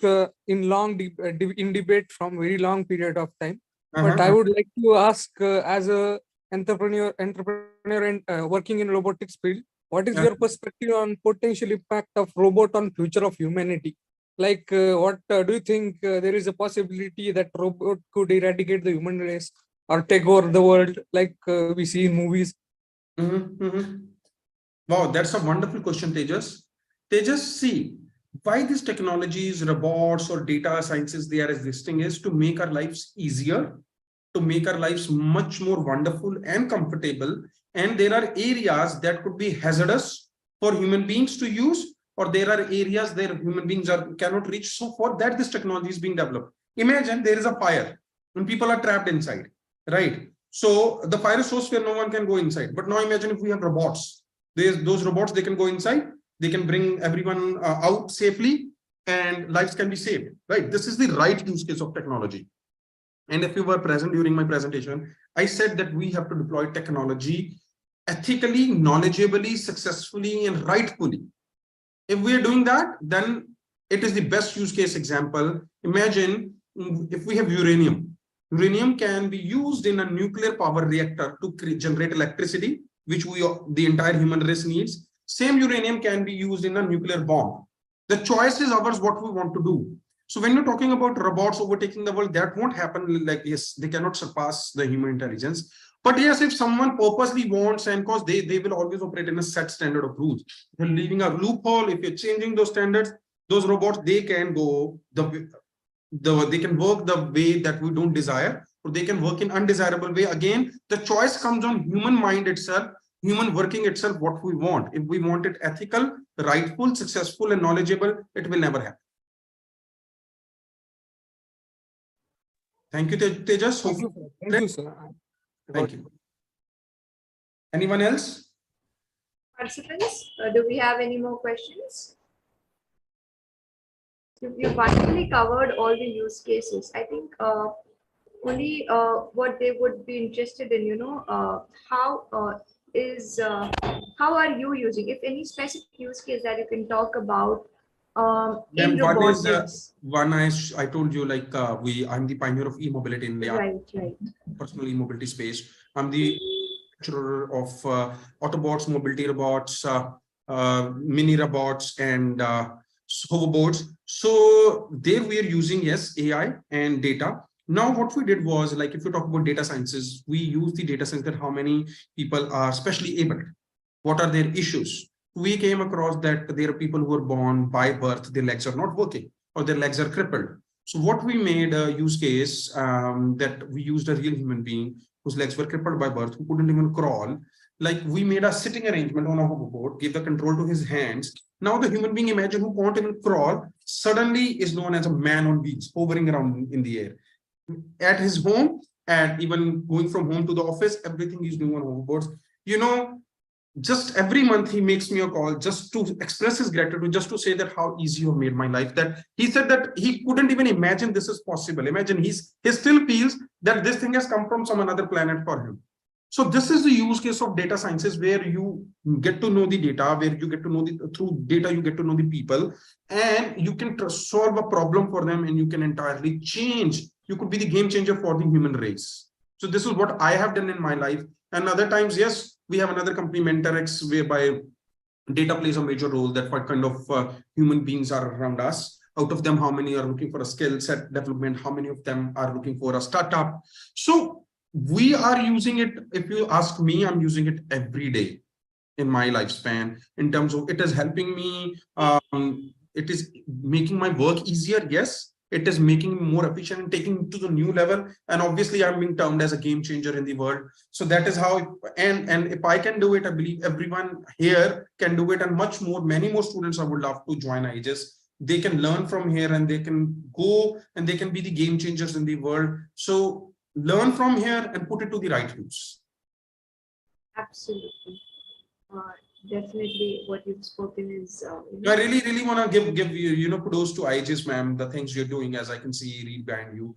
in long in debate from very long period of time. But I would like to ask, as a entrepreneur and working in robotics field, what is your perspective on potential impact of robot on future of humanity? Like, what do you think there is a possibility that robot could eradicate the human race or take over the world, like we see in movies? Wow, that's a wonderful question, Tejas. Tejas, see, why these technologies, robots or data sciences, they are existing is to make our lives easier, to make our lives much more wonderful and comfortable. And there are areas that could be hazardous for human beings to use, or there are areas where human beings cannot reach. So for that, this technology is being developed. Imagine there is a fire and people are trapped inside, right? So the fire is so severe, no one can go inside. But now imagine if we have robots. Those robots, they can go inside, they can bring everyone out safely, and lives can be saved, right? This is the right use case of technology. And if you were present during my presentation, I said that we have to deploy technology ethically, knowledgeably, successfully, and rightfully. If we are doing that, then it is the best use case example. Imagine if we have uranium. Uranium can be used in a nuclear power reactor to generate electricity, which the entire human race needs. Same uranium can be used in a nuclear bomb. The choice is ours what we want to do. So when you're talking about robots overtaking the world, that won't happen. Like, yes, they cannot surpass the human intelligence. But yes, if someone purposely wants, and because they will always operate in a set standard of rules, you're leaving a loophole. If you're changing those standards, those robots, they can go they can work the way that we don't desire, or they can work in undesirable way. Again, the choice comes on human mind itself, human working itself, what we want. If we want it ethical, rightful, successful, and knowledgeable, it will never happen. Thank you, Tejas. Thank you, sir. Thank you. Anyone else? Participants, do we have any more questions? You've wonderfully covered all the use cases. I think only what they would be interested in, how are you using, if any specific use case that you can talk about in robotics. I told you, like, I'm the pioneer of e-mobility in India. Right. Personal e-mobility space. I'm the manufacturer of Autobots, mobility robots, mini robots, and hoverboards. So there we are using, yes, AI and data. Now what we did was, like, if you talk about data sciences, we use the data science that how many people are specially able, what are their issues. We came across that there are people who are born by birth, their legs are not working or their legs are crippled. So what we made a use case that we used a real human being whose legs were crippled by birth, who couldn't even crawl. Like, we made a sitting arrangement on a hoverboard, gave the control to his hands. Now the human being, imagine, who can't even crawl, suddenly is known as a man on wheels, hovering around in the air. At his home, and even going from home to the office, everything he's doing on hoverboards. just every month he makes me a call just to express his gratitude, just to say that how easy you have made my life. That he said that he couldn't even imagine this is possible. Imagine he still feels that this thing has come from some another planet for him. So this is the use case of data sciences, where you get to know the data, where you get to know the through data, you get to know the people, and you can solve a problem for them, and you can entirely change. You could be the game changer for the human race. So this is what I have done in my life. And other times, yes, we have another company, MentorX, whereby data plays a major role. That what kind of human beings are around us. Out of them, how many are looking for a skill set development? How many of them are looking for a startup? So we are using it. If you ask me, I'm using it every day in my lifespan, in terms of it is helping me. It is making my work easier. Yes, it is making me more efficient and taking it to the new level. And obviously, I'm being termed as a game changer in the world. So that is how. And if I can do it, I believe everyone here can do it, and much more. Many more students I would love to join Aegis. They can learn from here, and they can go and they can be the game changers in the world. So learn from here and put it to the right use. Absolutely. Uh, Definitely what you've spoken is, I really want to give you, kudos to IGs, ma'am. The things you're doing, as I can see, read behind you,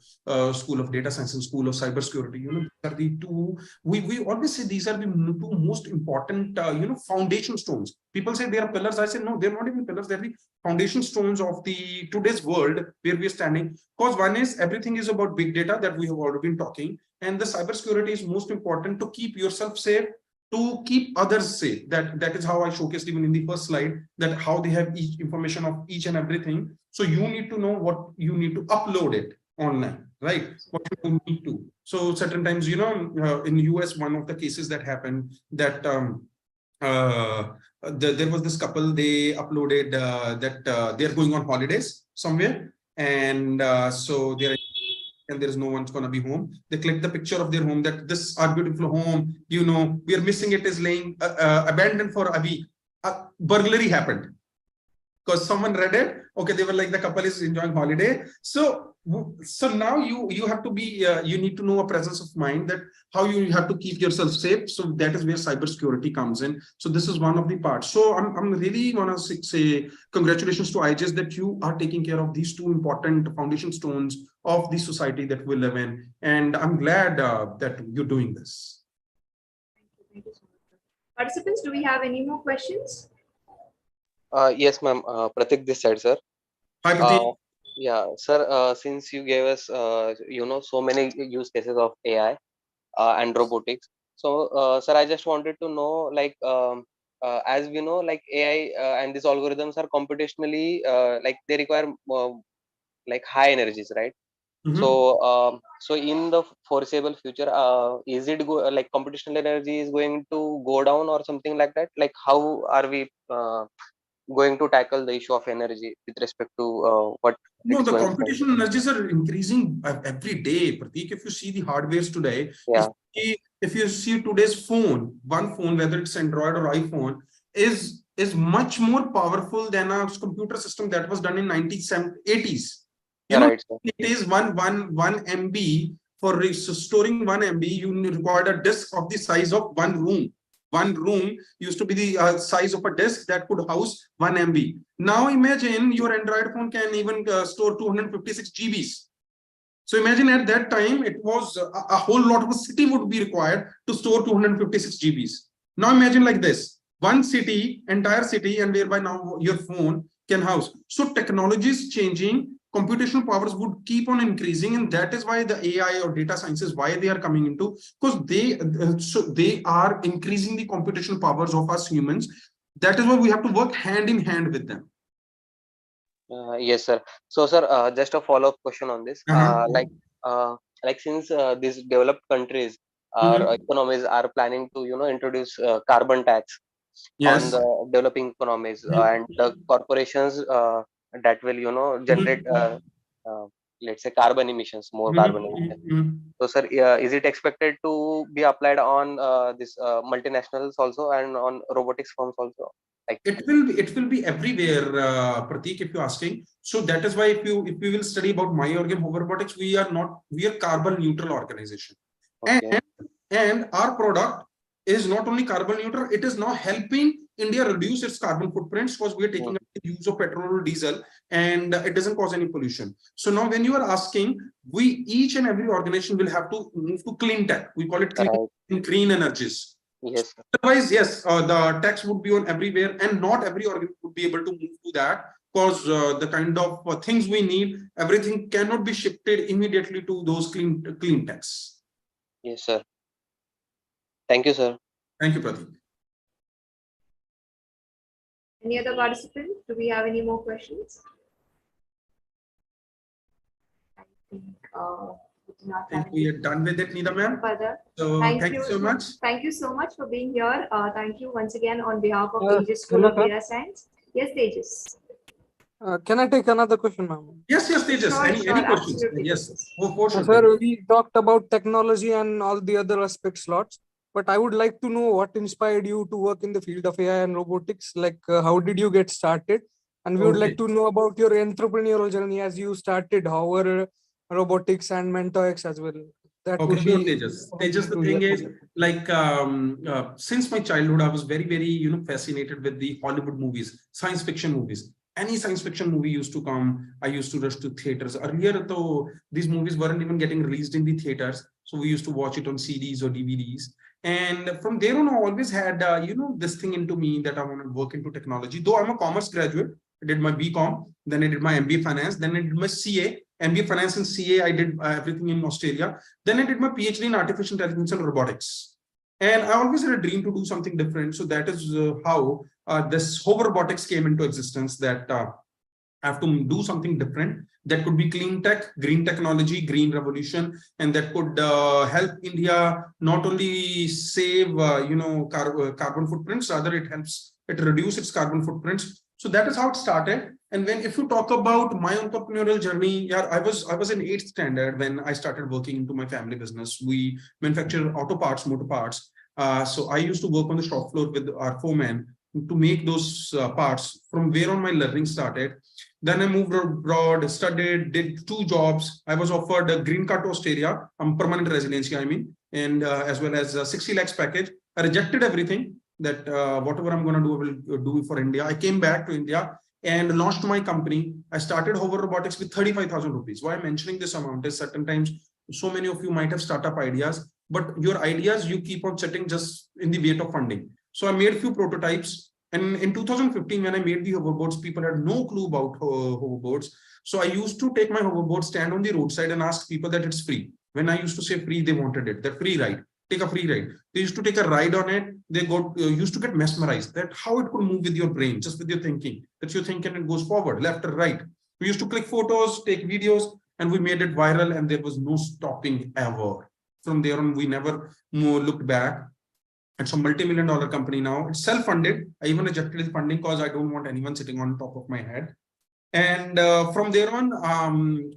School of Data Science and School of Cybersecurity. These are the two. We always say these are the two most important, foundation stones. People say they are pillars. I say no, they're not even pillars. They're the foundation stones of the today's world where we're standing. Because one is everything is about big data that we have already been talking, and the cybersecurity is most important to keep yourself safe, to keep others safe. That is how I showcased even in the first slide, that how they have each information of each and everything. So you need to know what you need to upload it online, right? What you need to. So certain times, in the US, one of the cases that happened, that there was this couple, they uploaded that they're going on holidays somewhere, and so they're, and there's no one's going to be home. They click the picture of their home, that this our beautiful home, we are missing it, is laying abandoned for a week. Burglary happened because someone read it. Okay, they were like, the couple is enjoying holiday. So now you have to be, you need to know a presence of mind, that how you have to keep yourself safe. So that is where cybersecurity comes in. So this is one of the parts. So I'm really want to say congratulations to IGS, that you are taking care of these two important foundation stones of the society that we live in. And I'm glad that you're doing this. thank you so much. Participants, do we have any more questions? Yes, ma'am. Pratik this side, sir. Hi, Pratik. Yeah, sir. Since you gave us, so many use cases of AI and robotics. So, sir, I just wanted to know, like, as we know, like AI and these algorithms are computationally, like they require like high energies, right? So in the foreseeable future, is it like computational energy is going to go down or something like that? Like, how are we going to tackle the issue of energy with respect to what No, it's the going to be? computational energies are increasing every day, Pratik. If you see the hardwares today, Yeah, if you see today's phone, one phone, whether it's Android or iPhone, is much more powerful than a computer system that was done in 1980s. yeah, right, sir. It is one MB. For storing 1 MB, you required a disk of the size of one room. One room used to be the size of a disk that could house 1 MB. Now imagine your Android phone can even store 256 GBs. So imagine at that time, it was a whole lot of a city would be required to store 256 GBs. Now imagine like this, one city, entire city, and whereby now your phone can house. So technology is changing, computational powers would keep on increasing, and that is why the AI or data sciences, why they are coming into, because they are increasing the computational powers of us humans. That is why we have to work hand in hand with them. Yes, sir. So, sir, just a follow-up question on this. Like since these developed countries or economies are planning to, introduce carbon tax on Yes. the developing economies, and the corporations that will, generate, uh, let's say, carbon emissions, more carbon emissions. So, sir, is it expected to be applied on this multinationals also and on robotics firms also? Like, It will be everywhere, Pratik, if you're asking. So that is why if you will study about my organ robotics, we are carbon neutral organization. okay, And our product is not only carbon neutral, it is now helping India reduce its carbon footprints because we are taking up the use of petrol or diesel, and it doesn't cause any pollution. So now when you are asking, each and every organization will have to move to clean tech. We call it green energies. Yes. Otherwise, yes, the tax would be on everywhere, and not every organization would be able to move to that, because the kind of things we need, everything cannot be shifted immediately to those clean techs. Yes, sir. Thank you, sir. Thank you, Pradeep. Any other participants? Do we have any more questions? I think we do not have we are done with it, Needa ma'am. further. So thank you so much. Thank you so much for being here. Thank you once again on behalf of Aegis School hello, of Data Science. Yes, Tejas. Can I take another question, ma'am? Yes, Tejas. Sure, any questions? absolutely. Yes. For sure. Sir, we talked about technology and all the other aspects lots, but I would like to know what inspired you to work in the field of AI and robotics. Like, how did you get started? And we would like to know about your entrepreneurial journey as you started Hover Robotics and MentorX as well. That would sure, be Tejas. Tejas, the thing is, like, since my childhood, I was very, very, fascinated with the Hollywood movies, science fiction movies. Any science fiction movie used to come, I used to rush to theaters. Earlier, though, these movies weren't even getting released in the theaters, so we used to watch it on CDs or DVDs. And from there on, I always had, this thing into me that I want to work into technology. Though I'm a commerce graduate, I did my BCom, then I did my MBA Finance, then I did my CA. MBA Finance and CA, I did everything in Australia. Then I did my PhD in Artificial Intelligence and Robotics. And I always had a dream to do something different. So that is how this Hover Robotics came into existence, that I have to do something different. That could be clean tech, green technology, green revolution, and that could help India not only save, carbon footprints, rather it reduce its carbon footprints. So that is how it started. And if you talk about my entrepreneurial journey, yeah, I was in 8th standard when I started working into my family business. We manufacture auto parts, motor parts. So I used to work on the shop floor with our foreman to make those parts. From where on my learning started. Then I moved abroad, studied, did 2 jobs. I was offered a green card to Australia, permanent residency, I mean, and as well as a 60 lakhs package. I rejected everything, that whatever I'm going to do, I will do for India. I came back to India and launched my company. I started Hover Robotics with 35,000 rupees. Why I'm mentioning this amount is, certain times, so many of you might have startup ideas, but your ideas, you keep on sitting just in the weight of funding. So I made a few prototypes. And in 2015, when I made the hoverboards, people had no clue about hoverboards. So I used to take my hoverboard, stand on the roadside and ask people that it's free. When I used to say free, they wanted it, that free ride. Take a free ride. They used to take a ride on it. They used to get mesmerized that how it could move with your brain, just with your thinking, that you're thinking it goes forward, left or right. We used to click photos, take videos, and we made it viral, and there was no stopping ever. From there on, we never more looked back. It's a multi-million-dollar company now. It's self-funded. I even rejected the funding because I don't want anyone sitting on top of my head. And from there on,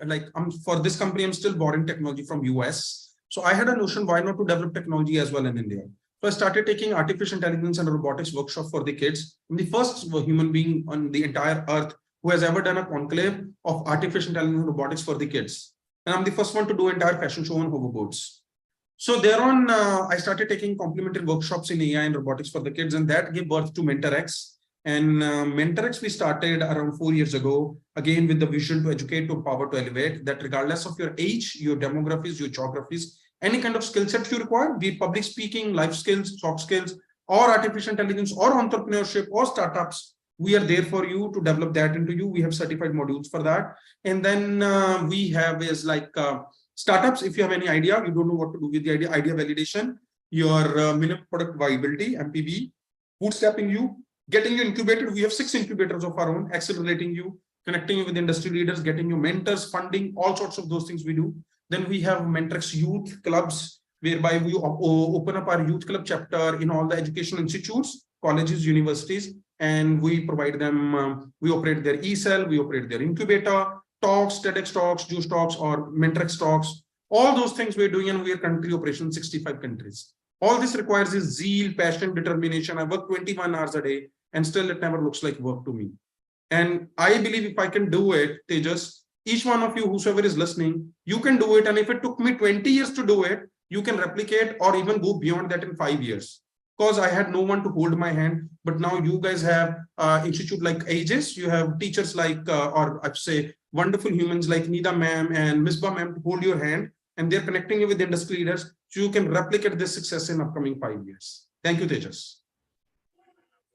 for this company, I'm still borrowing technology from US. So I had a notion, why not to develop technology as well in India? So I started taking artificial intelligence and robotics workshop for the kids. I'm the first human being on the entire earth who has ever done a conclave of artificial intelligence and robotics for the kids. And I'm the first one to do an entire fashion show on hoverboards. So thereon, I started taking complementary workshops in AI and robotics for the kids, and that gave birth to MentorX. And MentorX we started around 4 years ago, again with the vision to educate, to empower, to elevate, that regardless of your age, your demographics, your geographies, any kind of skill set you require, be it public speaking, life skills, soft skills, or artificial intelligence, or entrepreneurship, or startups, we are there for you to develop that into you. We have certified modules for that. And then we have is like startups. If you have any idea, you don't know what to do with the idea validation, your minimum product viability, MPV, bootstrapping you, getting you incubated. We have 6 incubators of our own, accelerating you, connecting you with industry leaders, getting you mentors, funding, all sorts of those things we do. Then we have MentorX youth clubs, whereby we open up our youth club chapter in all the education institutes, colleges, universities, and we provide them, we operate their e-cell, we operate their incubator, talks, TEDx talks, Juice talks, or MentorX talks. All those things we're doing, and we are country operation in 65 countries. All this requires is zeal, passion, determination. I work 21 hours a day, and still it never looks like work to me. And I believe if I can do it, Tejas, each one of you, whosoever is listening, you can do it. And if it took me 20 years to do it, you can replicate or even go beyond that in 5 years. because I had no one to hold my hand. But now you guys have institute like Aegis, you have teachers like, or I'd say wonderful humans like Nida ma'am and Misbah ma'am to hold your hand, and they're connecting you with industry leaders so you can replicate this success in upcoming 5 years. Thank you, Tejas.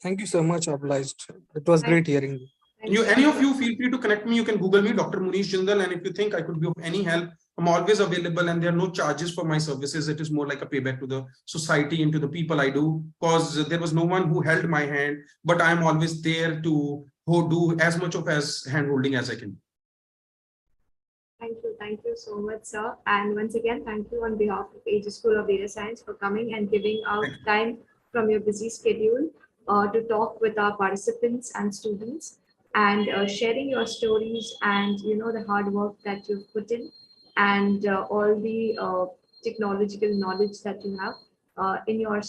Thank you so much, obliged. It was Thank great hearing you. You, any of you, feel free to connect me. You can Google me, Dr. Munish Jindal, and if you think I could be of any help, I'm always available, and there are no charges for my services. It is more like a payback to the society and to the people I do, because there was no one who held my hand, but I'm always there to do as much of as hand holding as I can. Thank you so much, sir. And once again, thank you on behalf of Aegis School of Data Science for coming and giving out time from your busy schedule to talk with our participants and students, and sharing your stories and the hard work that you've put in, and all the technological knowledge that you have in your